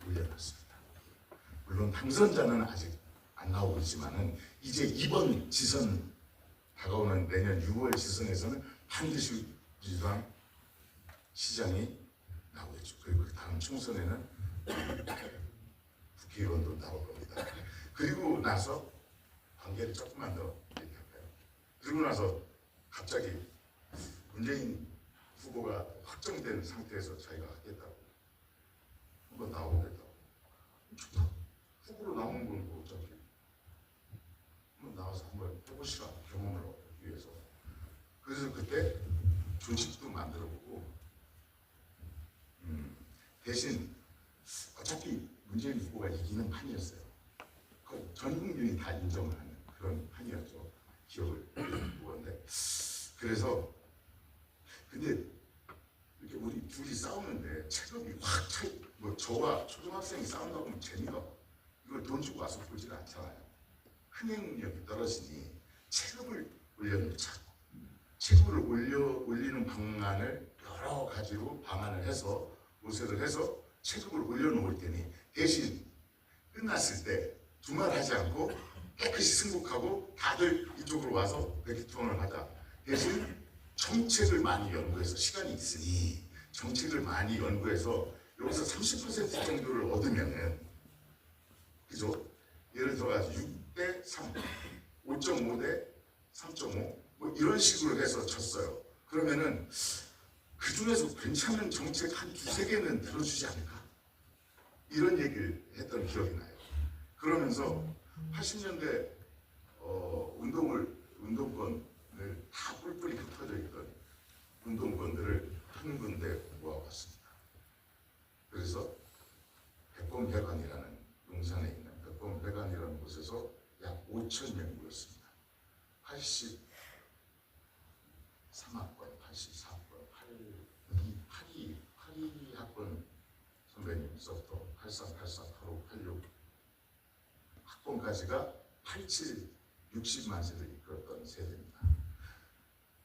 올려놨습니다. 물론 당선자는 아직 안 나오고 있지만은 이제 이번 지선 다가오는 내년 6월 지선에서는 반드시 민주당 시장이 나오겠죠. 그리고 그 다음 총선에는 국회의원도 나올 겁니다. 그리고 나서 관계를 조금만 더 얘기할까요? 그리고 나서 갑자기 문재인 후보가 확정된 상태에서 자기가 하겠다고 한번 나오겠다고 좋다. 후보로 나오는 건 뭐 어차피 한번 나와서 한번 해보시라 경험을 얻기 위해서. 그래서 그때 조직도 만들어보고 대신 어차피 문재인 후보가 이기는 판이었어요. 전 국민이 다 인정을 하는 그런 판이었죠. 기억을 보건데 그래서 근데 이렇게 우리 둘이 싸우는데 체급이 확 차이. 뭐 저와 초등학생이 싸운다 보면 재미가 이걸 돈 주고 와서 보질 않잖아요. 흥행력이 떨어지니 체급을 올려놓자. 체급을 올리는 방안을 여러 가지로 방안을 해서 모색을 해서 체급을 올려놓을 테니 대신 끝났을 때 두말하지 않고 깨끗이 승복하고 다들 이쪽으로 와서 백기통을 하자. 대신 정책을 많이 연구해서 시간이 있으니 정책을 많이 연구해서 여기서 30% 정도를 얻으면은 그죠? 예를 들어가지고 6대 3, 5.5대 3.5 뭐 이런 식으로 해서 쳤어요. 그러면은 그 중에서 괜찮은 정책 한 두세 개는 들어주지 않을까? 이런 얘기를 했던 기억이 나요. 그러면서 80년대 운동권을 다 뿔뿔이 흩어져 있던 운동권들을 한 군데 모아봤습니다. 그래서 백범회관이라는 용산에 있는 백범회관이라는 곳에서 약 5,000명 모였습니다. 83학번, 84학번, 82학번 선배님서부터 83, 84, 85, 86 학번까지가 87, 60만 세를 이끌었던 세대입니다.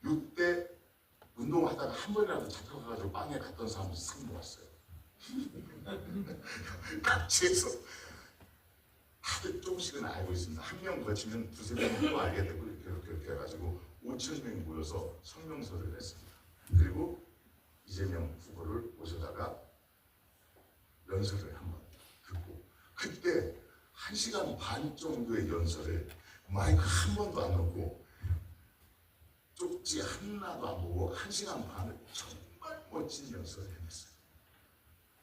6대 운동하다가 한 번이라도 잡혀가지고 빵에 갔던 사람도 상 모았어요. 각지에서 다들 조금씩은 알고 있습니다. 한 명 거치면 두세 명은 또 알게 되고 이렇게 해가지고 5,000명이 모여서 성명서를 냈습니다. 그리고 이재명 후보를 모셔다가 연설을 한번 듣고 그때 1시간 반 정도의 연설을 마이크 한 번도 안 넣고 쪽지 하나도 안 보고 1시간 반을 정말 멋진 연설을 해냈어요.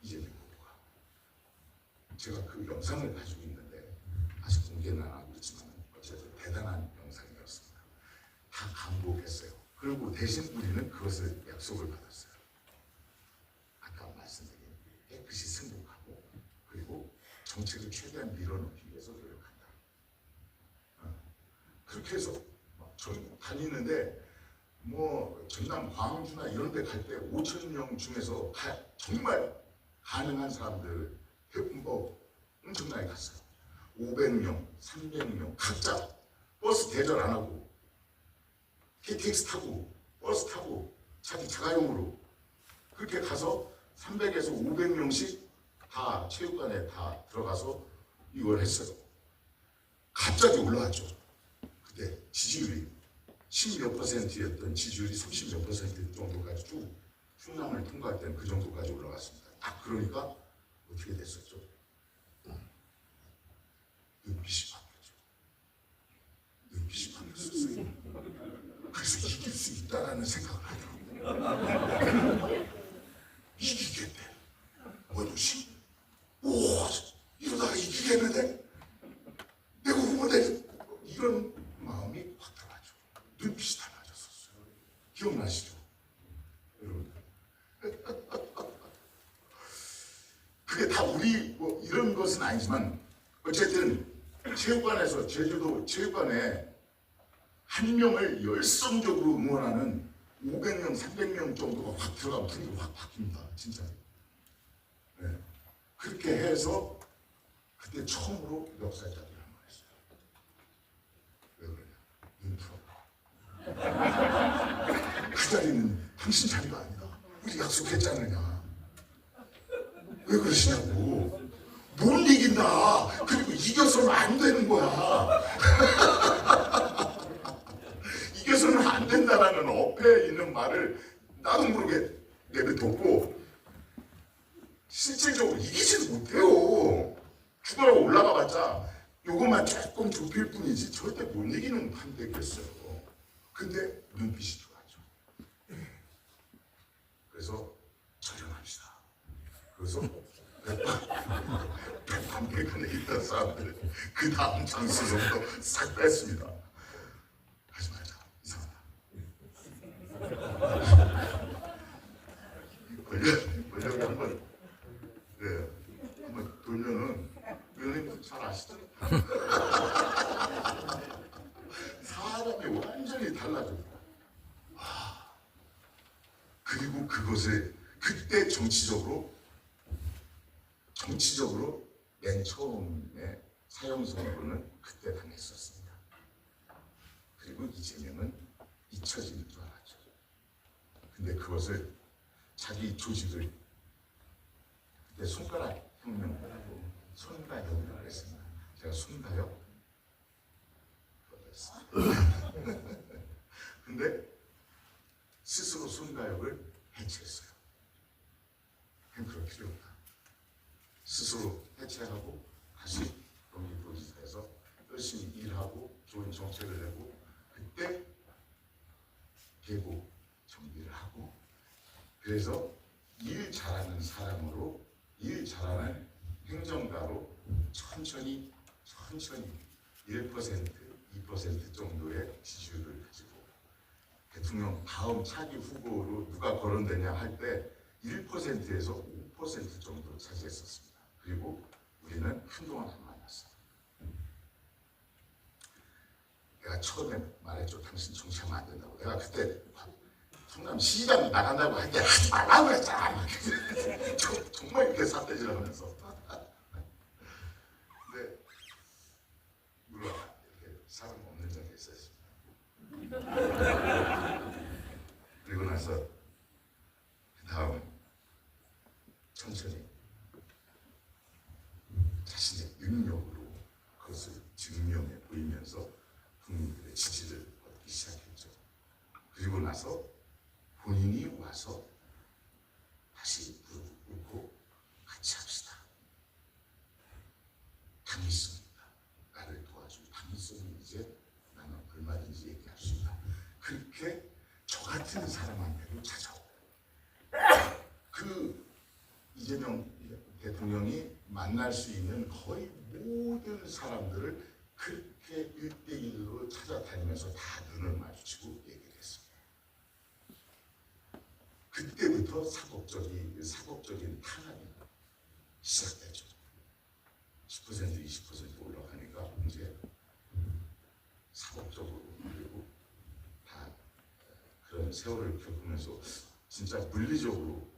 이재명 후보가. 제가 그 영상을 가지고 있는데 아직 공개는 안 하고 있지만 어쨌든 대단한 영상이었습니다. 다 감복했어요. 그리고 대신 우리는 그것을 약속을 받았어요. 아까 말씀드린 깨끗이 승복하고 그리고 정책을 최대한 밀어넣기 위해서 노력한다. 그렇게 해서 전 다니는데 뭐 전남 광주나 이런 데 갈 때 5천 명 중에서 정말 가능한 사람들 뭐 엄청나게 갔어요. 500명, 300명 각자 버스 대절 안 하고 KTX 타고 버스 타고 자기 자가용으로 그렇게 가서 300에서 500명씩 다 체육관에 다 들어가서 이걸 했어요. 갑자기 올라왔죠. 그때 지지율이 10몇 %였던 지지율이 30몇 % 정도까지 쭉 충남을 통과할 때는 그 정도까지 올라갔습니다. 딱 그러니까 어떻게 됐었죠? 눈빛이 바뀌었죠. 눈빛이 바뀌었어요. 그래서 이길 수 있다라는 생각을 하더라고요. 이기겠대. 뭐지? 오, 이러다가 이기겠는데? 내가 후보대 이런 마음이 확 들어가죠. 눈빛이 달라졌었어요. 기억나시죠? 여러분. 그게 다 우리 뭐 이런 것은 아니지만 어쨌든 체육관에서 제주도 체육관에 한 명을 열성적으로 응원하는 500명, 300명 정도가 확 들어가면 분위기가 확 바뀝니다. 진짜. 네. 그렇게 해서 그때 처음으로 역사자들을 한번 했어요. 왜 그러냐? 눈 풀어. 그 자리는 당신 자리가 아니다. 우리 약속했지 않느냐. 왜 그러시냐고. 못 이긴다. 그리고 이겨서는 안 되는 거야. 이겨서는 안 된다라는 어폐에 있는 말을 나도 모르게 내뱉었고 실질적으로 이기지도 못해요. 죽으라고 올라가봤자 요것만 조금 좁힐 뿐이지 절대 못 이기는 판대기였어요. 근데 눈빛이 들어가죠. 그래서 절연합시다. 그래서 백반백반에 있던 사람들 그 다음 장수성도 싹 뺐습니다. 하지 말자. 이상하다. 권력이 한번 한번 돌면은 의원님도 잘 아시죠? 사람이 완전히 달라져. 그리고 그것을 그때 정치적으로 맨 처음에 사형선고는 그때 당했었습니다. 그리고 이재명은 잊혀질 줄 알았죠. 근데 그것을 자기 조직을 그때 손가락 혁명이라고 손가혁이라고 했습니다. 제가 손가혁 근데 스스로 손가혁을 해체했어요. 그럴 필요 없다. 스스로 해체하고 다시 경기도지사에서 열심히 일하고 좋은 정책을 내고 그때 계고 정비를 하고 그래서 일 잘하는 사람으로 일 잘하는 행정가로 천천히 1%, 2% 정도의 지지율을 가지고 대통령 다음 차기 후보로 누가 거론되냐 할 때 1%에서 5% 정도 차지했었습니다. 그리고 우리는 한동안 안 만났어요. 내가 처음에 말했죠. 당신 정치하면 안 된다고. 내가 그때 성남 시장 나간다고 할 때 하지 말라고 했잖아. 정말 이렇게 삿대질을 하면서. 근데 물론 이렇게 사람 없는 자리에 있었습니다. 그리고 나서 그 다음 천천히 자신의 능력으로 그것을 증명해 보이면서 국민들의 지지를 얻기 시작했죠. 그리고 나서 본인이 와서 다시 무릎 꿇고 같이 합시다. 당위성이다. 나를 도와줄 당위성이 이제 나는 얼마든지 얘기할 수 있다. 그렇게 저 같은 사람한테도 찾아오고 그 이재명 대통령이 만날 수 있는 거의 모든 사람들을 그렇게 1대1로 찾아다니면서 다 눈을 마주치고 얘기를 했습니다. 그때부터 사법적인 탄압이 시작됐죠. 10% 20% 올라가니까 이제 사법적으로 그리고 다 그런 세월을 겪으면서 진짜 물리적으로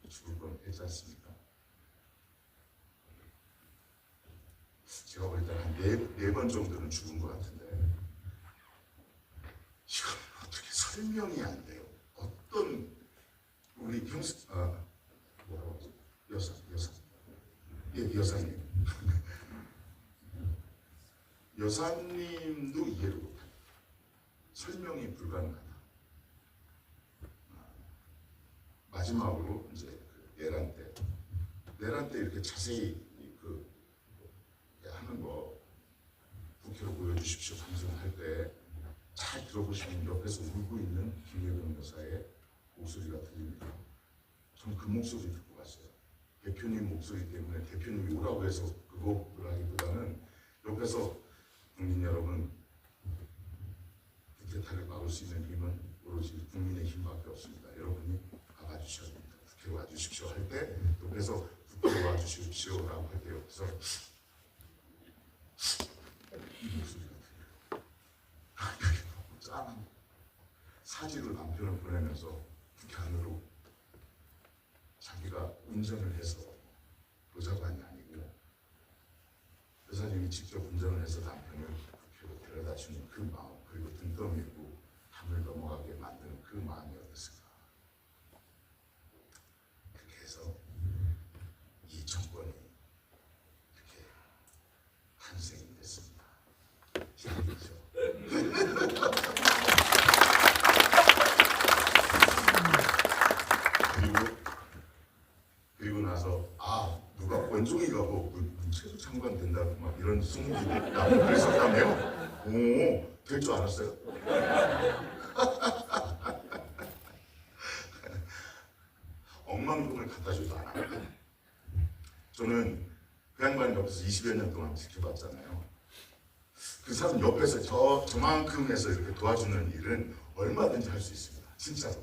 죽을 뻔 했지 않습니까? 제가 볼 때는 한 네 번 정도는 죽은 것 같은데 이건 어떻게 설명이 안 돼요. 어떤 우리 뭐라고 하지? 여사님 여사님도 이해를 못합니다. 설명이 불가능하다. 마지막으로 이제 내란 때 이렇게 자세히 하는 거 국회로 보여주십시오 방송할 때 잘 들어보시면 옆에서 울고 있는 김예경 여사의 목소리가 들립니다. 저는 그 목소리 듣고 갔어요. 대표님 목소리 때문에 대표님이 오라고 해서 그거라기보다는 옆에서 국민 여러분 쿠데타를 막을 수 있는 힘은 오로지 국민의 힘밖에 없습니다. 여러분이 와주셔야 됩니다. 국회로 와주십시오 할 때 옆에서 국회로 와주십시오라고 할 때 옆에서 이 목소리가 들려요. 짠한 사지로 남편을 보내면서 국회 안으로 자기가 운전을 해서 보좌관이 아니고 여사님이 직접 운전을 해서 남편을 국회로 데려다 주는 그 마음, 그리고 등 떠밀고 담을 넘어가게 만드는 그 마음이 어땠을까? 그렇게 해서 이 정권이 이렇게 탄생이 됐습니다. 재밌죠? 그리고 나서 누가 원종이가 뭐 문체부 장관 된다고 막 이런 소문이 나고 그랬었다며요? 오, 될 줄 알았어요? 억만금을 갖다 줘도 안 합니다. 저는 그 양반 옆에서 20여 년 동안 지켜봤잖아요. 그 사람 옆에서 저만큼 해서 이렇게 도와주는 일은 얼마든지 할 수 있습니다. 진짜로.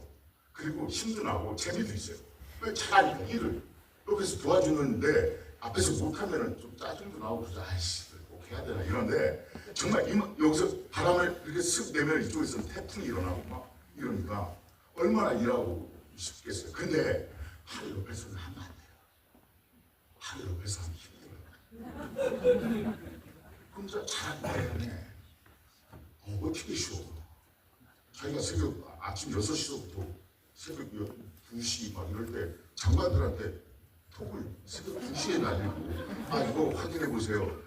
그리고 힘도 나고 재미도 있어요. 왜 잘하니까 일을 옆에서 도와주는데 앞에서 못하면 좀 짜증도 나오고 그래서 아이씨 꼭 해야 되나 이런데 정말 여기서 바람을 이렇게 쓱 내면 이쪽에서 태풍이 일어나고 막 이러니까 얼마나 일하고 싶겠어요. 근데 하루 옆에서는 하면 안 돼요. 하루 옆에서 하면 힘들어요. 혼자 잘하네. 어떻게 쉬워? 자기가 아침 6시부터 새벽 2시 막 이럴 때 장관들한테 톡을 새벽 2시에 날리고 이거 확인해 보세요.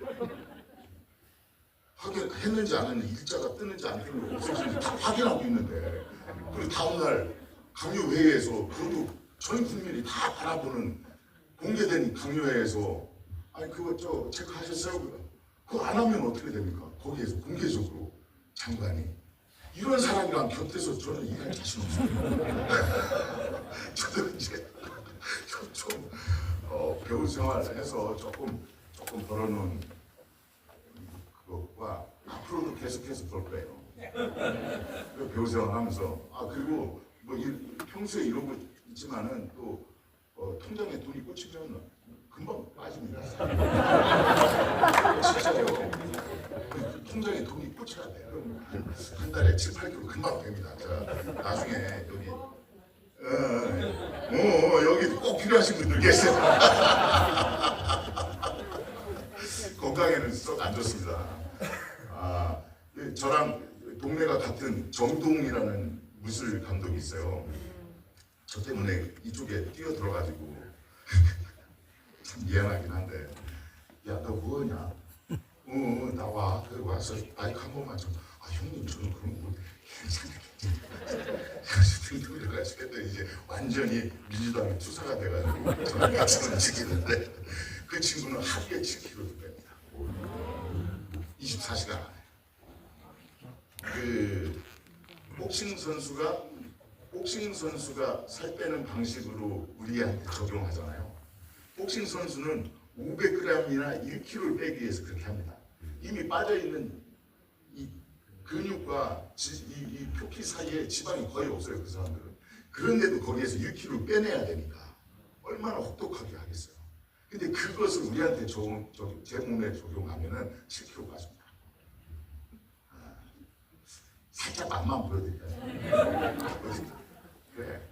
확인했는지 안 했는지 일자가 뜨는지 안 뜨는지 없어지는지 다 확인하고 있는데 그리고 다음날 강요회의에서 그것도 전 국민이 다 바라보는 공개된 강요회에서 그거 체크하셨어요? 그거 안 하면 어떻게 됩니까? 거기에서 공개적으로 장관이 이런 사람이랑 곁에서 저는 일할 자신 없어요. 저도 이제 좀 배우 생활을 해서 조금 벌어놓은 그것과 앞으로도 계속해서 벌 거예요. 배우 생활하면서 그리고 뭐 평소에 이러고 있지만은 또 통장에 돈이 꽂히면 금방 빠집니다. 진짜요. 통장에 돈이 꽂혀야 돼요. 한 달에 7, 8kg 금방 됩니다. 자, 나중에 여기 꼭 필요하신 분들 계세요. 건강에는 썩 안 좋습니다. 저랑 동네가 같은 정동이라는 무술 감독이 있어요. 저 때문에 이쪽에 뛰어들어가지고 참 미안하긴 한데 야 너 뭐하냐? 나와. 그리고 와서 마이크 한 번만 좀 형님 저는 그런 거 괜찮아요. 등등 들어가지고 했더니 이제 완전히 민주당의 투사가 돼가지고 저랑 같이 움직이는데 그 친구는 하루에 7kg도 뺍니다. 24시간 안에. 그 복싱 선수가 살 빼는 방식으로 우리한테 적용하잖아요. 복싱 선수는 500g이나 1kg를 빼기 위해서 그렇게 합니다. 이미 빠져있는 이 근육과 이 표피 사이에 지방이 거의 없어요. 그 사람들은. 그런데도 거기에서 1kg를 빼내야 되니까 얼마나 혹독하게 하겠어요. 근데 그것을 우리한테 제 몸에 적용하면은 7kg 빠집니다. 살짝 맛만 보여드릴까요? 그래.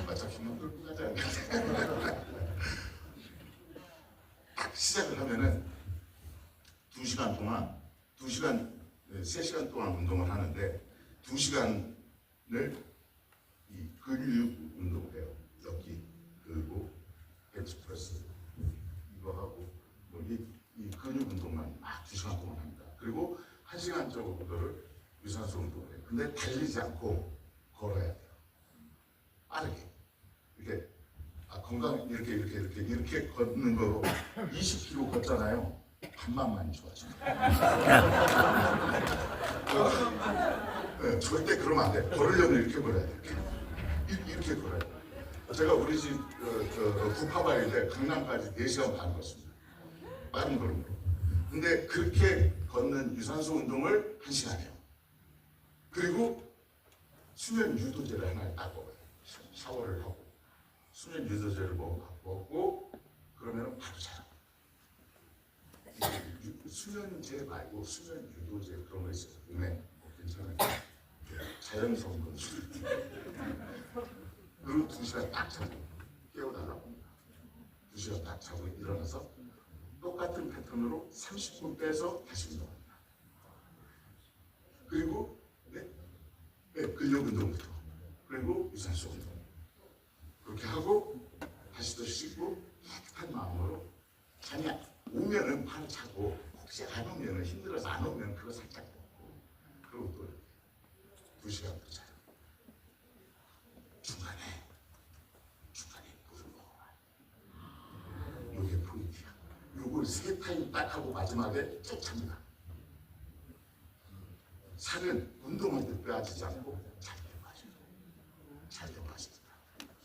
어차피 힘만 끌고 가자. 딱 시작을 하면은 2시간 동안, 3시간 동안 운동을 하는데 2시간을 이 근육 운동을 해요. 걷기, 그리고 벤치프레스 이거 하고 이 근육 운동만 막 2시간 동안 합니다. 그리고 1시간 정도를 유산소 운동을 해요. 근데 달리지 않고 걸어야 돼요. 빠르게 이렇게 건강 이렇게 걷는 거 20km 걷잖아요. 간만만 좋아져요. 네, 절대 그러면 안 돼. 걸으려면 이렇게 걸어야 돼. 이렇게 걸어야 돼. 제가 우리 집 구파바인데 강남까지 4시간 반 걷습니다. 빠른 걸음으로. 근데 그렇게 걷는 유산소 운동을 1시간 해요. 그리고 수면 유도제를 하나 딱 먹어요. 샤워를 하고 수면 유도제를 먹고 그러면 바로 자요. 수면제 말고 수면 유도제 그런 거 있어요. 몸에 괜찮아요. 자연성분 술. 그리고 2시간 딱 자고 깨워달라고 합니다. 2시간 딱 자고 일어나서 똑같은 패턴으로 30분 빼서 다시 운동합니다. 그리고 근력 운동부터 그리고 유산소 운동 그렇게 하고 다시 또 씻고 깨끗한 마음으로 잠이 오면은 바로 자고 혹시 안 오면은 힘들어서 안 오면 그거 살짝 먹고 그리고 또 2시간 더 자요. 중간에 물을 먹어라. 이게 포인트야. 이걸 3타임 딱 하고 마지막에 쭉 잡니다. 살은 운동할 때 빼앗지지 않고 잘게 빠져요. 잘게 빠집니다.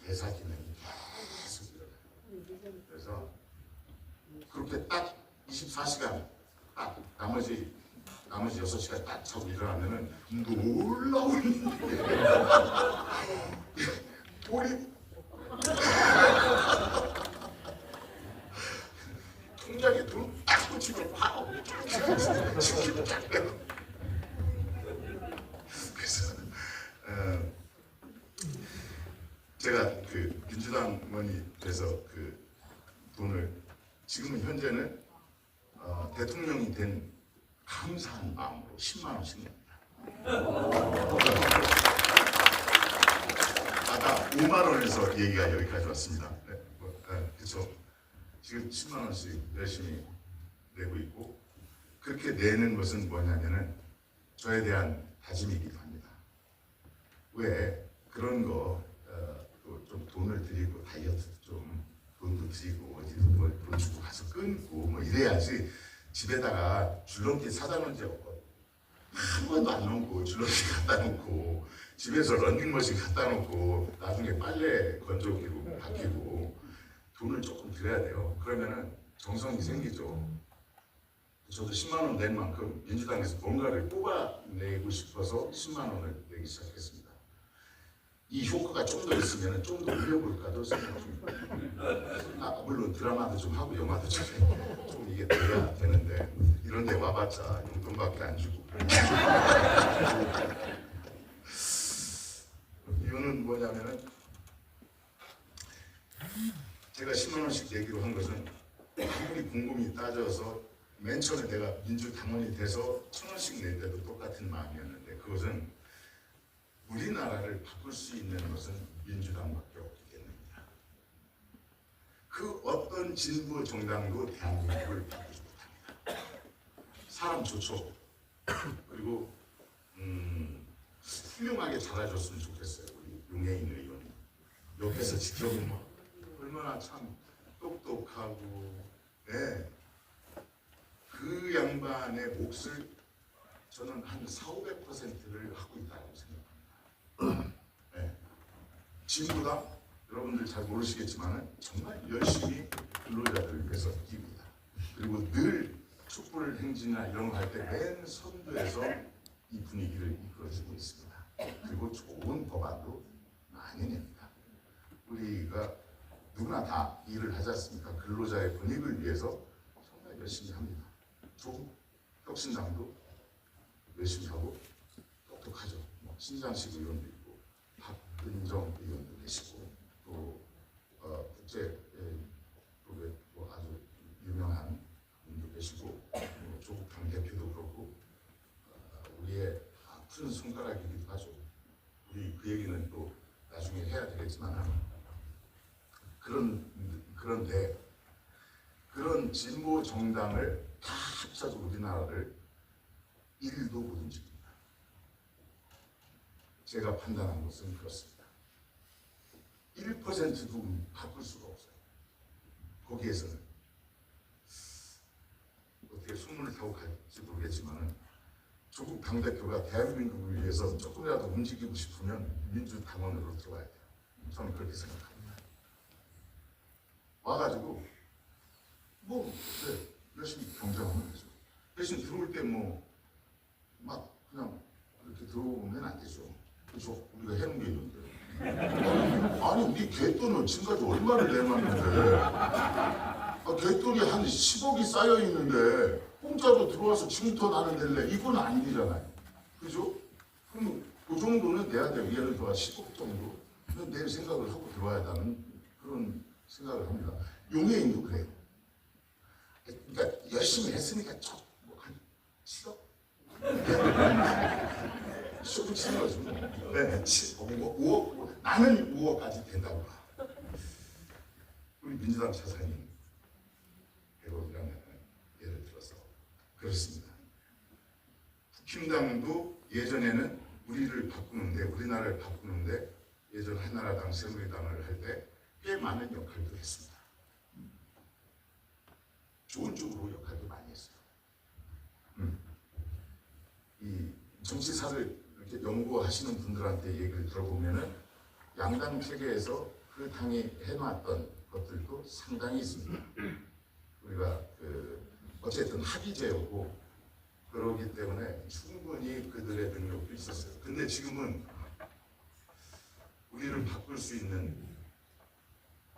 대사 기능이 계속 일어나요. 그래서 그렇게 딱 24시간 딱 나머지 6시간 딱 자고 일어나면은 놀라운 볼이 통장에 돈 딱 꽂히면 바로 치킨 딱 돼요. 그래서 제가 그 민주당 의원이 돼서 그 돈을 지금은 현재는 대통령이 된 감사한 마음으로 10만 원씩 냅니다. 아까 5만 원에서 얘기가 여기까지 왔습니다. 그래서 지금 10만 원씩 열심히 내고 있고 그렇게 내는 것은 뭐냐면은 저에 대한 다짐이기도 합니다. 왜 그런 거 좀 돈을 드리고 다이어트 좀 돈도 드리고 어디서 돈 주고 가서 끊고 뭐 이래야지 집에다가 줄넘기 사다 놓은 적 없거든. 한 번도 안 놓고 줄넘기 갖다 놓고 집에서 런닝머신 갖다 놓고 나중에 빨래 건조기로 바뀌고 돈을 조금 드려야 돼요. 그러면은 정성이 생기죠. 저도 10만 원 낸 만큼 민주당에서 뭔가를 뽑아내고 싶어서 10만 원을 내기 시작했습니다. 이 효과가 좀 더 있으면 좀 더 올려볼까도 생각 중입니다. 물론 드라마도 좀 하고 영화도 좀 이게 돼야 되는데 이런 데 와봤자 용돈밖에 안 주고 이유는 뭐냐면은 제가 10만 원씩 내기로 한 것은 아무리 곰곰이 따져서 맨 처음에 내가 민주당원이 돼서 1,000원씩 낼 때도 똑같은 마음이었는데 그것은 우리나라를 바꿀 수 있는 것은 민주당밖에 없기 때문입니다. 그 어떤 진보 정당도 대한민국을 바꾸지 못합니다. 사람 좋죠. 그리고 훌륭하게 잘해줬으면 좋겠어요. 우리 용해인 의원이 옆에서 지켜보면 얼마나 참 똑똑하고 그 양반의 몫을 저는 한 400~500%를 하고 있다고 생각합니다. 진보당 여러분들 잘 모르시겠지만 정말 열심히 근로자들을 위해서 뛰입니다. 그리고 늘 촛불 행진이나 이런 거 할 때 맨 선두에서 이 분위기를 이끌어주고 있습니다. 그리고 좋은 법안도 많이 냅니다. 우리가 누구나 다 일을 하지 않습니까? 근로자의 권익을 위해서 정말 열심히 합니다. 조국 혁신당도 열심히 하고 똑똑하죠. 뭐 신장식 의원도 있고 박은정 의원도 계시고 또 국제 뭐 아주 유명한 분도 계시고 조국 당 대표도 그렇고 우리의 큰 손가락이기도 하죠. 우리 그 얘기는 또 나중에 해야 되겠지만 그런데 그런 진보 정당을 다 합쳐서 우리나라를 1도 못 움직입니다. 제가 판단한 것은 그렇습니다. 1%도 바꿀 수가 없어요. 거기에서는 어떻게 소문을 타고 갈지 모르겠지만 조국 당대표가 대한민국을 위해서 조금이라도 움직이고 싶으면 민주당원으로 들어와야 돼요. 저는 그렇게 생각합니다. 와가지고 뭐 열심히 경쟁하면 되죠. 대신 들어올 때 뭐 막 그냥 이렇게 들어오면 안 되죠. 그렇죠? 우리가 해놓은 게 있는데 아니 우리 갯돈을 지금까지 얼마를 내놨는데 갯돈이 한 10억이 쌓여 있는데 공짜로 들어와서 지금부터 나는 낼래 이건 아니잖아요. 그죠? 그럼 그 정도는 내야 돼요. 예를 들어 10억 정도 낼 생각을 하고 들어와야 하는 그런 생각을 합니다. 용해인도 그래요. 그러니까 열심히 했으니까 한 7억? 쇼크 치는 거죠. 네, 5억? 나는 5억까지 된다고 봐. 우리 민주당 차사님 100억이라면 예를 들어서 그렇습니다. 국힘당도 예전에는 우리나라를 바꾸는데 예전 한나라당, 새누리당을 할 때 꽤 많은 역할도 했습니다. 좋은 쪽으로 역할도 많이 했어요. 이 정치사를 이렇게 연구하시는 분들한테 얘기를 들어보면은 양당 체계에서 그 당이 해놨던 것들도 상당히 있습니다. 우리가 어쨌든 합의제였고 그러기 때문에 충분히 그들의 능력도 있었어요. 근데 지금은 우리를 바꿀 수 있는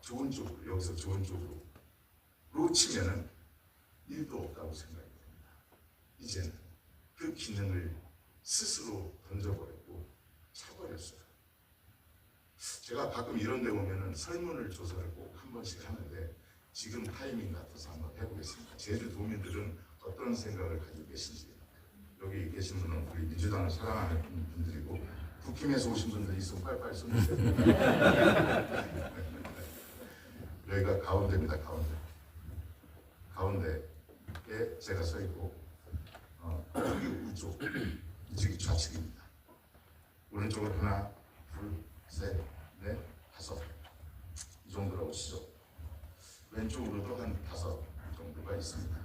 좋은 쪽으로, 여기서 좋은 쪽으로 치면은 일도 없다고 생각이 듭니다. 이제는 그 기능을 스스로 던져버렸고 차버렸어요. 제가 가끔 이런 데 보면은 설문을 조사를 꼭 한 번씩 하는데 지금 타이밍 같아서 한번 해보겠습니다. 제주도민들은 어떤 생각을 가지고 계신지. 여기 계신 분은 우리 민주당을 사랑하는 분들이고 국힘에서 오신 분들이 있으면 빨리빨리 손주세요. 여기가 가운데입니다. 가운데에 제가 서 있고 여기 우쪽, 이쪽이 좌측입니다. 오른쪽으로 하나, 둘, 셋, 넷, 다섯 이 정도라고 치죠. 왼쪽으로도 한 5 정도가 있습니다.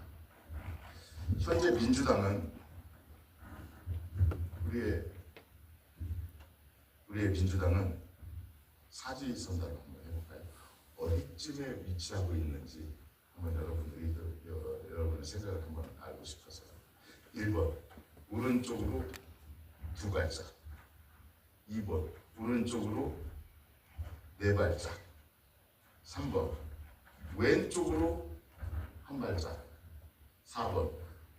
현재 민주당은 우리의 민주당은 사지선다를 한번 해볼까요? 어디쯤에 위치하고 있는지 한번 여러분의 생각을 한번 알고 싶어서요. 1번 오른쪽으로 2발짝, 2번 오른쪽으로 4발짝, 3번 왼쪽으로 1발짝, 4번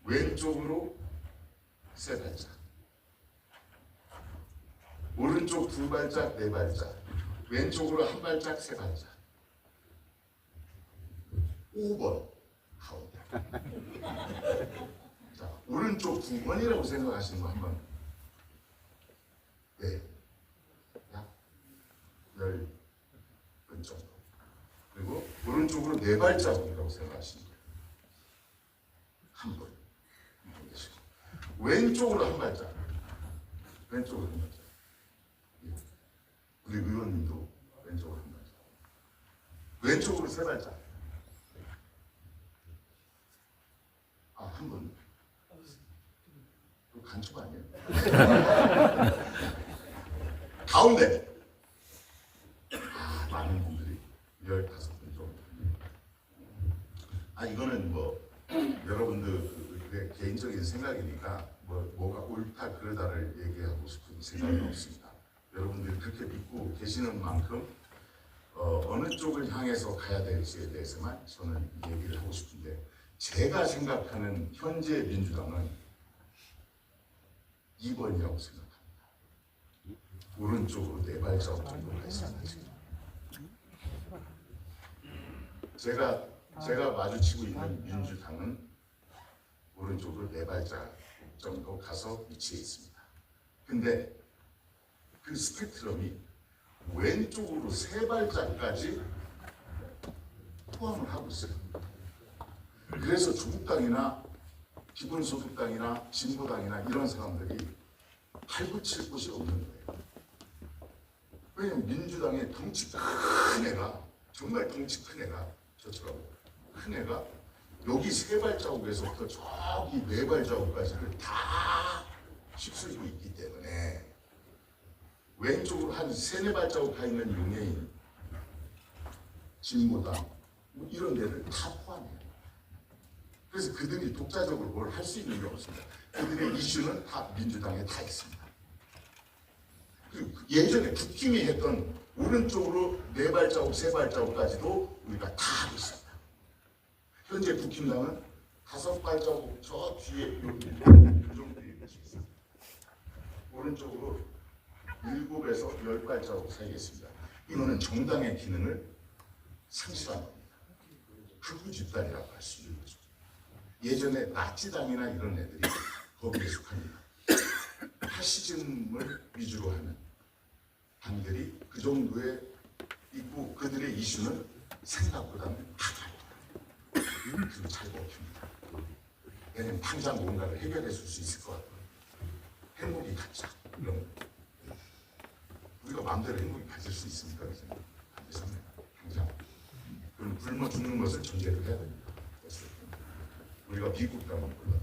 왼쪽으로 3발짝, 오른쪽 2발짝, 4발짝, 왼쪽으로 1발짝, 3발짝, 5번 가운데. 자, 오른쪽 2번이라고 생각하시는 거 한번. 네, 약 10분 정도. 그리고 오른쪽으로 4발짝이라고 생각하시는 거예요. 한 분. 왼쪽으로 1발짝. 왼쪽으로 1발짝. 우리 의원님도 왼쪽으로 1발짝. 왼쪽으로 3발짝. 한 분. 그 간첩 아니에요? 가운데. 많은 분들이 15분 정도. 이거는 뭐 여러분들의 개인적인 생각이니까 뭐가 옳다 그르다를 얘기하고 싶은 생각은 없습니다. 여러분들이 그렇게 믿고 계시는 만큼 어느 쪽을 향해서 가야 될지에 대해서만 저는 얘기를 하고 싶은데, 제가 생각하는 현재 민주당은 2번이라고 생각합니다. 오른쪽으로 4발자국 정도 가 있습니다. 제가 마주치고 있는 민주당은 오른쪽으로 4발자국 정도 가서 위치해 있습니다. 근데 그 스펙트럼이 왼쪽으로 3발짝까지 포함을 하고 있어요. 그래서 조국당이나 기본소득당이나 진보당이나 이런 사람들이 발붙일 곳이 없는 거예요. 왜냐면 민주당의 덩치 큰 애가, 정말 덩치 큰 애가, 저처럼 큰 애가 여기 3발자국에서부터 저기 4발자국까지를 다 휩쓸고 있기 때문에 왼쪽으로 한 3-4발자국 가 있는 용해인, 진보당 뭐 이런 데를 다 포함해요. 그래서 그들이 독자적으로 뭘 할 수 있는 게 없습니다. 그들의 이슈는 다 민주당에 다 있습니다. 그리고 예전에 국힘이 했던 오른쪽으로 4발자국, 3발자국까지도 우리가 다 하고 있습니다. 현재 국힘당은 5발자국 저 뒤에 여기 이 정도에 있습니다. 오른쪽으로 7에서 10발자국 사이에 있습니다. 이거는 정당의 기능을 상실한 겁니다. 극우 집단이라고 할 수 있는 거죠. 예전에 나치당이나 이런 애들이 거기에 속합니다. 파시즘을 위주로 하는 당들이 그 정도에 있고, 그들의 이슈는 생각보다는 다릅니다. 그리고 잘 먹힙니다. 왜냐면 당장 뭔가를 해결해 줄 수 있을 것 같고, 행복이 갖자, 이런 거. 우리가 마음대로 행복이 가질 수 있습니까? 안 되잖아요. 당장. 그럼 굶어 죽는 것을 전제로 해야 됩니다. 우리가 미국 가면 몰라도.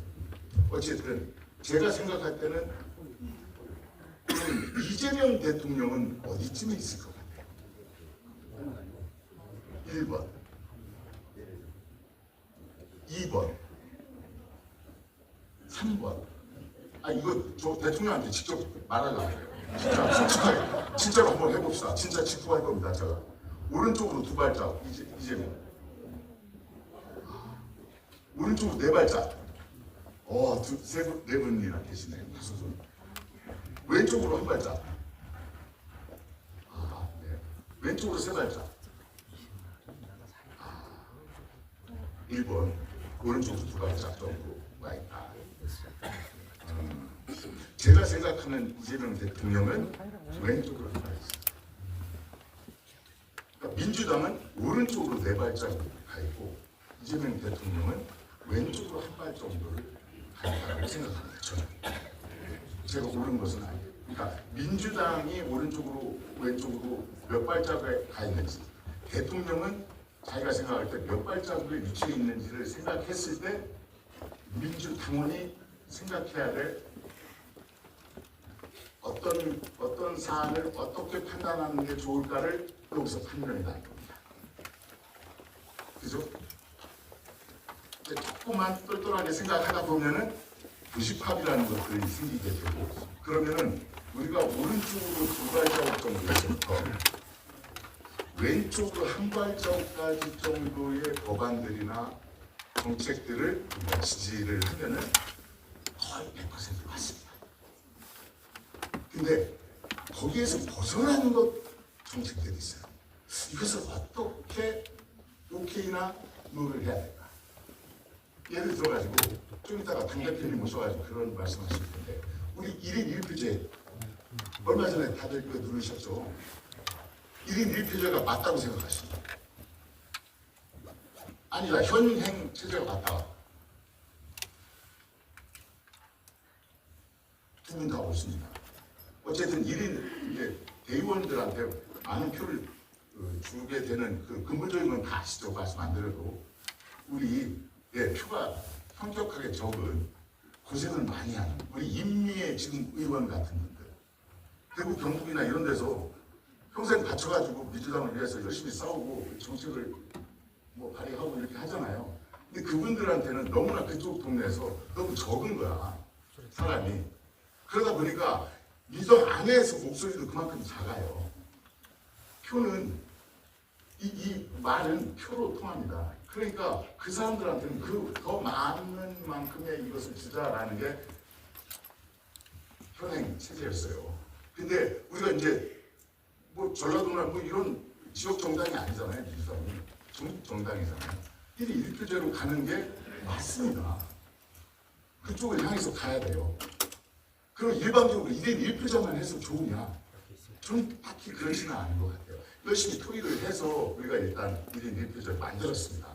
어쨌든 제가 생각할 때는 이재명 대통령은 어디쯤에 있을 것 같아요? 1번, 2번, 3번. 이거 저 대통령한테 직접 말하려고 해요. 진짜 솔직하게, 진짜로 한번 해봅시다. 진짜 직구할 겁니다. 제가 오른쪽으로 2발자국, 이재명. 오른쪽으로 4발자국. 네 분이나 계시네요. 5분. 왼쪽으로 1발자국. 네. 왼쪽으로 3발자국. 1번. 오른쪽으로 2발자국 정도 와 있다. 제가 생각하는 이재명 대통령은 왼쪽으로 가 있습니다. 그러니까 민주당은 오른쪽으로 4발자국 가 있고, 이재명 대통령은 왼쪽으로 1발 정도를 가 있다고 생각합니다. 저는. 제가 옳은 것은 아니에요. 그러니까 민주당이 오른쪽으로 왼쪽으로 몇 발자국에 가 있는지, 대통령은 자기가 생각할 때 몇 발자국에 위치해 있는지를 생각했을 때 민주당원이 생각해야 될 어떤 사안을 어떻게 판단하는 게 좋을까를 여기서 판단해 나갈 겁니다. 그죠? 조금만 똘똘하게 생각하다 보면은 부식합이라는 것들이 생기게 되고, 그러면은 우리가 오른쪽으로 2발자국 정도에서부터 왼쪽으로 1발자국까지 정도의 법안들이나 정책들을 우리가 지지를 하면은 거의 100% 맞습니다. 근데 거기에서 벗어나는 것 정책들이 있어요. 이것을 어떻게 오케이나 노를 해야 될까? 예를 들어가지고 좀 이따가 당대표님 모셔가지고 그런 말씀하실 텐데, 우리 1인 1표제 얼마 전에 다들 그거 누르셨죠? 1인 1표제가 맞다고 생각하십니까? 아니다, 현행 체제가 맞다. 두 분 다 옳습니다. 어쨌든 1인 이제 대의원들한테 많은 표를 주게 되는 그 근본적인 건 다 아시죠? 말씀 안 드려도. 우리 표가 현격하게 적은, 고생을 많이 하는 우리 인미의 지금 의원 같은 분들, 대구 경북이나 이런 데서 평생 바쳐가지고 민주당을 위해서 열심히 싸우고 정책을 뭐 발휘하고 이렇게 하잖아요. 근데 그분들한테는 너무나 그쪽 동네에서 너무 적은 거야, 사람이. 그러다 보니까 민주당 안에서 목소리도 그만큼 작아요. 표는 이 말은 표로 통합니다. 그러니까 그 사람들한테는 그 더 많은 만큼의 이것을 주자라는 게 현행 체제였어요. 근데 우리가 이제 뭐 전라도나 뭐 이런 지역 정당이 아니잖아요. 민주당이 전국 정당이잖아요. 1인 1표제로 가는 게 맞습니다. 그쪽을 향해서 가야 돼요. 그럼 일반적으로 1인 1표제만 해서 좋으냐? 저는 딱히 그러지는 않은 것 같아요. 열심히 토의를 해서 우리가 일단 1인 1표제를 만들었습니다.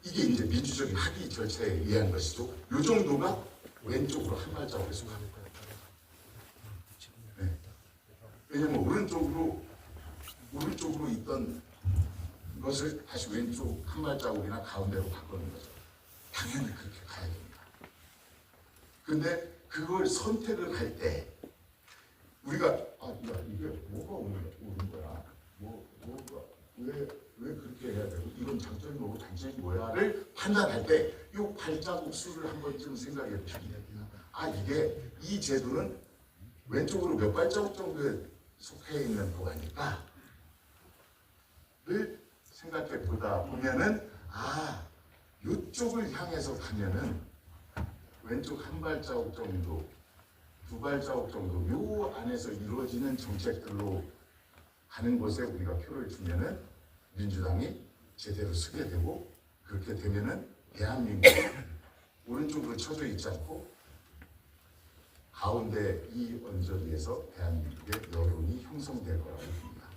이게 이제 민주적인 합의 절차에 의한 것이죠. 요 정도가 왼쪽으로 한 발자국에 속합니다. 네. 왜냐면 오른쪽으로 있던 것을 다시 왼쪽 한 발자국이나 가운데로 바꾸는 거죠. 당연히 그렇게 가야 됩니다. 근데 그걸 선택을 할 때 우리가 이게 뭐가 오는 거야? 뭐가 왜 그렇게 해야 되고 이건 장점이 뭐고 단점이 뭐야를 판단할 때 이 발자국 수를 한 번쯤 생각해 보시면 됩니다. 이게 이 제도는 왼쪽으로 몇 발자국 정도에 속해 있는 거니까 를 생각해 보다 보면은 이쪽을 향해서 가면은 왼쪽 한 발자국 정도, 두 발자국 정도 요 안에서 이루어지는 정책들로 가는 곳에 우리가 표를 주면은 민주당이 제대로 서게 되고 그렇게 되면은 대한민국이 오른쪽으로 쳐져 있지 않고 가운데 이 언저리에서 대한민국의 여론이 형성될 거라고 봅니다.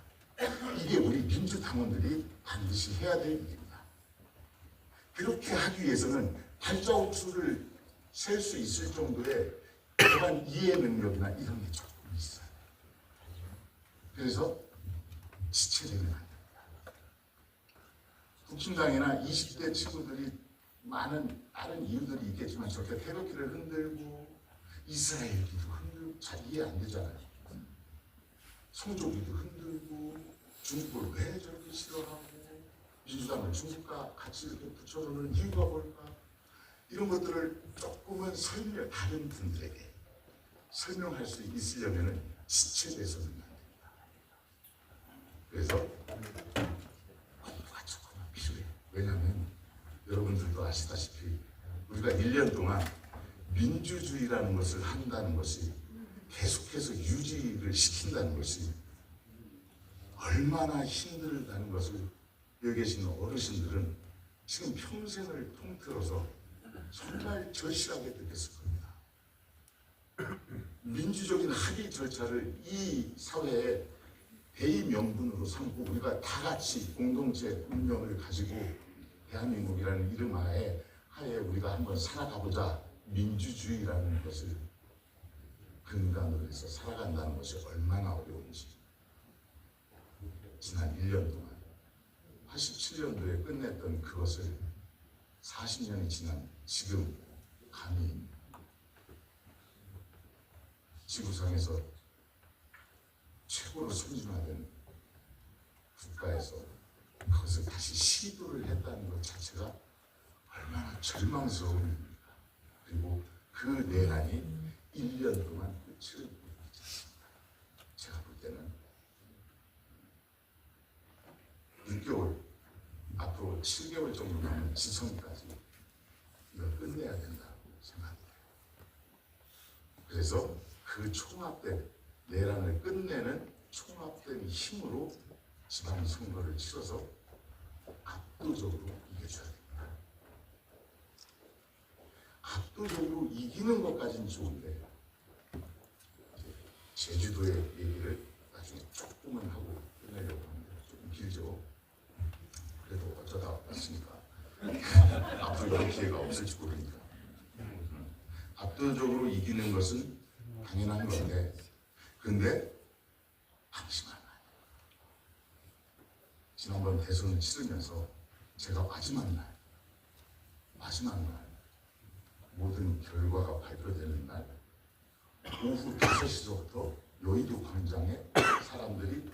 이게 우리 민주당원들이 반드시 해야 될 일입니다. 그렇게 하기 위해서는 발자국 수를 셀 수 있을 정도의 그런 이해 능력이나 이런 게 조금 있어요. 그래서 지체되면 안 됩니다. 국힘당이나 20대 친구들이 많은 다른 이유들이 있겠지만 저렇게 태극기를 흔들고 이스라엘기도 흔들고 잘 이해 안 되잖아요. 성조기도 흔들고 중국을 왜 저렇게 싫어하고 민주당을 중국과 같이 이렇게 붙여주는 이유가 뭘까? 이런 것들을 조금은 다른 분들에게 설명할 수 있으려면 지체돼서는 안 됩니다. 그래서 공부가 조금은 필요해요. 왜냐하면 여러분들도 아시다시피 우리가 1년 동안 민주주의라는 것을 한다는 것이 계속해서 유지를 시킨다는 것이 얼마나 힘들다는 것을 여기 계신 어르신들은 지금 평생을 통틀어서 정말 절실하게 느꼈을 겁니다. 민주적인 합의 절차를 이 사회의 대의 명분으로 삼고 우리가 다 같이 공동체 운명을 가지고 대한민국이라는 이름 하에 우리가 한번 살아가보자. 민주주의라는 것을 근간으로 해서 살아간다는 것이 얼마나 어려운지 지난 1년 동안 87년도에 끝냈던 그것을 40년이 지난 지금 감히 지구상에서 최고로 선진화된 국가에서 그것을 다시 시도를 했다는 것 자체가 얼마나 절망스러운 일입니까? 그리고 그 내란이 1년 동안 끝을 못 보지 않습니다. 제가 볼 때는 6개월, 앞으로 7개월 정도 남은 지선까지 이걸 끝내야 된다고 생각합니다. 그래서 그 총합된 내란을 끝내는 총합된 힘으로 지방선거를 치러서 압도적으로 이겨줘야 됩니다. 압도적으로 이기는 것까지는 좋은데 제주도의 얘기를 나중에 조금은 하고 끝내려고 하는데 조금 길죠. 그래도 어쩌다 왔으니까 앞으로 이런 기회가 없을지 모르니까 압도적으로 이기는 것은 당연한 건데 근데 방심하면 안 돼요. 지난번 대선을 치르면서 제가 마지막 날 모든 결과가 발표되는 날 오후 5시부터 여의도 광장에 사람들이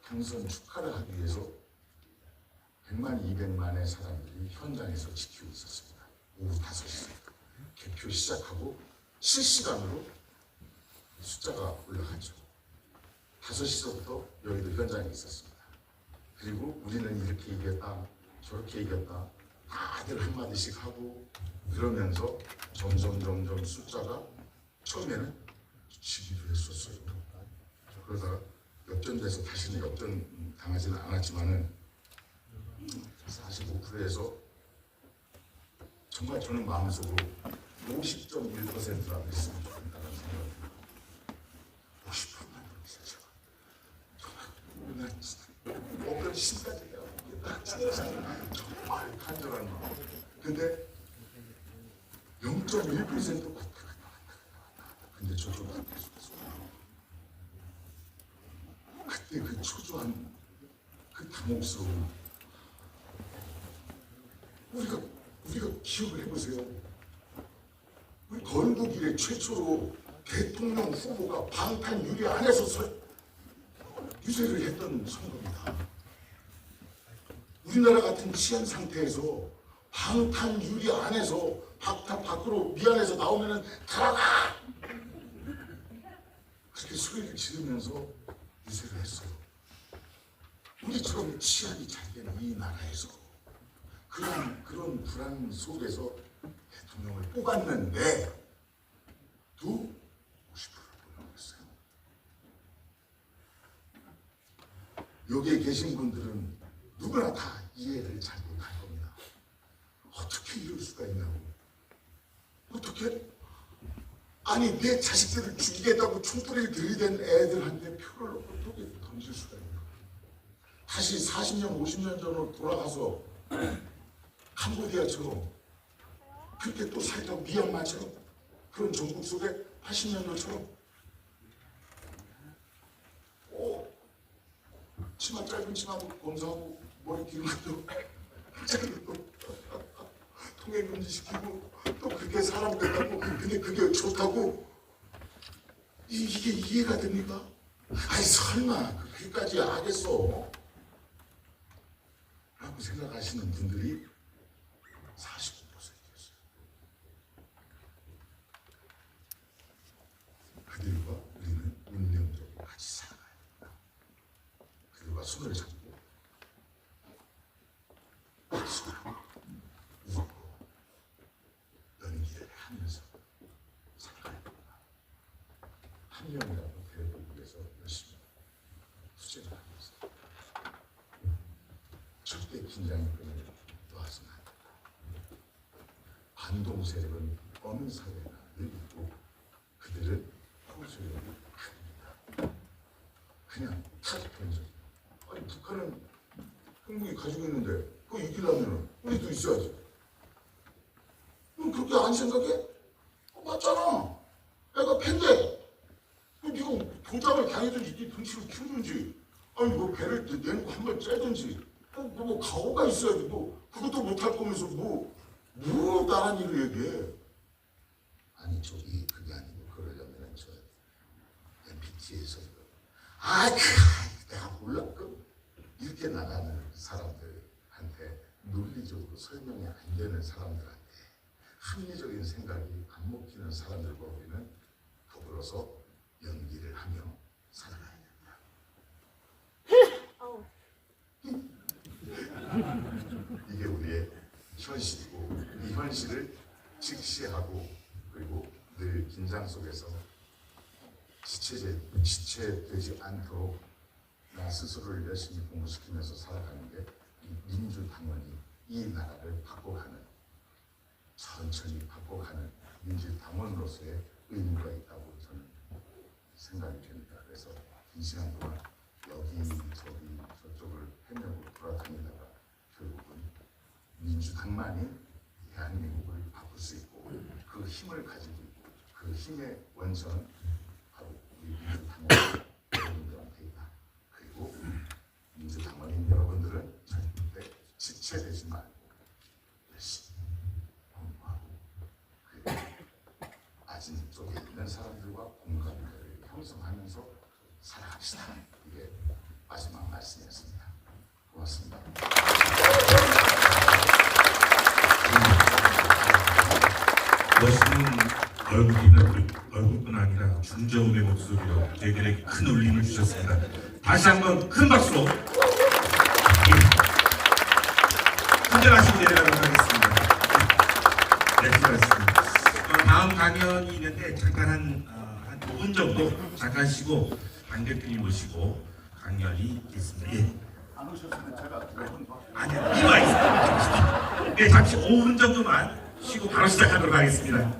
당선 축하를 하기 위해서 100만, 200만의 사람들이 현장에서 지키고 있었습니다. 오후 5시부터 개표 시작하고 실시간으로 숫자가 올라갔죠. 5시부터 여의도 현장에 있었습니다. 그리고 우리는 이렇게 이겼다, 저렇게 이겼다, 다들 한마디씩 하고 그러면서 점점 숫자가 처음에는 지기도 했었어요. 그러다가 역전돼서 다시는 역전 당하지는 않았지만은 45%에서 정말 저는 마음속으로 50.1%라고 했으면 좋겠다는 생각이 50%만 넘었어요. 정말 어떤 신까지 해요. 정말 간절한 마음. 근데 0.1% 왔다 갔다. 근데 저쪽으로 계속해서 그때 그 초조한 그 당혹스러움 우리가 기억을 해보세요. 우리 건국 이래 최초로 대통령 후보가 방탄 유리 안에서 유세를 했던 선거입니다. 우리나라 같은 치안 상태에서 방탄 유리 안에서 밖으로 미안해서 나오면은 들어가! 그렇게 소리를 지르면서 유세를 했어요. 우리처럼 치안이 잘 되는 이 나라에서 그런 불안 속에서 대통령을 뽑았는데 또 50%를 뽑았어요. 여기에 계신 분들은 누구나 다 이해를 잘 못할 겁니다. 어떻게 이럴 수가 있냐고. 어떻게? 아니 내 자식들을 죽이겠다고 총소리를 들이댄 애들한테 표를 어떻게 던질 수가 있냐. 다시 40년 50년 전으로 돌아가서 캄보디아처럼 그렇게 또 살짝 미얀마처럼 그런 정국 속에 80년도처럼 치마 짧은 치마도 검사하고 머리 긴 것도 또 통행금지 시키고 또 그렇게 사람 됐다고 근데 그게 좋다고 이게 이해가 됩니까? 아니 설마 그렇게까지 하겠어? 라고 생각하시는 분들이 49%였어요. 그들과 우리는 운명적으로 같이 살아가야 합니다. 그들과 손을 잡고 박수하고 웃고 연기를 하면서 살아가야 합니다. 한 명이라도 배우기 위해서 열심히 투쟁을 하면서 절대 긴장의 끈을 놓아서는 안 된다. 반동 세력은 어느 사회나 늘 있고 그들은 호소력이 아닙니다. 그냥 타집편적. 아니 북한은 한국이 가지고 있는데 그거 이기려면 우리도 있어야지. 너 그렇게 안 생각해? 맞잖아. 애가 팬데. 네가 도장을 당해든지 네 등치를 키우든지 아니 뭐 배를 내놓고 한번 째든지 뭐 각오가 있어야지. 뭐 그것도 못할 거면서 뭐 나란 일을 얘기해. 아니 저기 그게 아니고 그러려면 저 MBT에서 내가 몰라 이렇게 나가는 사람들한테 논리적으로 설명이 안 되는 사람들한테 합리적인 생각이 안 먹히는 사람들과 우리는 더불어서 연기를 하며 살아가야 됩니다. 이게 우리의 현실이고 이 현실을 직시하고 그리고 늘 긴장 속에서 지체되지 않도록 나 스스로를 열심히 공부시키면서 살아가는 게 이 민주당원이 이 나라를 바꿔가는 천천히 바꿔가는 민주당원으로서의 의무가 있다고 저는 생각이 됩니다. 그래서 긴 시간 동안 여기 저기 저쪽을 헤매고 돌아다니다가 결국은 민주당만이 대한민국을 바꿀 수 있고 그 힘을 가지고 있고 그 힘의 원천은 바로 우리 민주당원 여러분들한테 있다. 그리고 민주당원인 여러분들은 절대 지체되지 말고 열심히 공부하고 그리고 아진 쪽에 있는 사람들과 공감대를 형성하면서 살아갑시다. 이게 마지막 말씀이었습니다. 고맙습니다. 멋있는 얼굴뿐 아니라 중저음의 목소리로 대결에 큰 울림을 주셨습니다. 다시 한번 큰 박수로 운전하시고 내려가도록 하겠습니다. 네, 수고하셨습니다. 다음 강연이 있는데 잠깐 한 5분 정도 잠깐 쉬고 강 대표님 모시고 강연이 있겠습니다. 예. 안 오셨으면 제가 5분 더. 아니요, 이와 있습니다. 네, 잠시 5분 정도만 쉬고 바로 시작하도록 하겠습니다.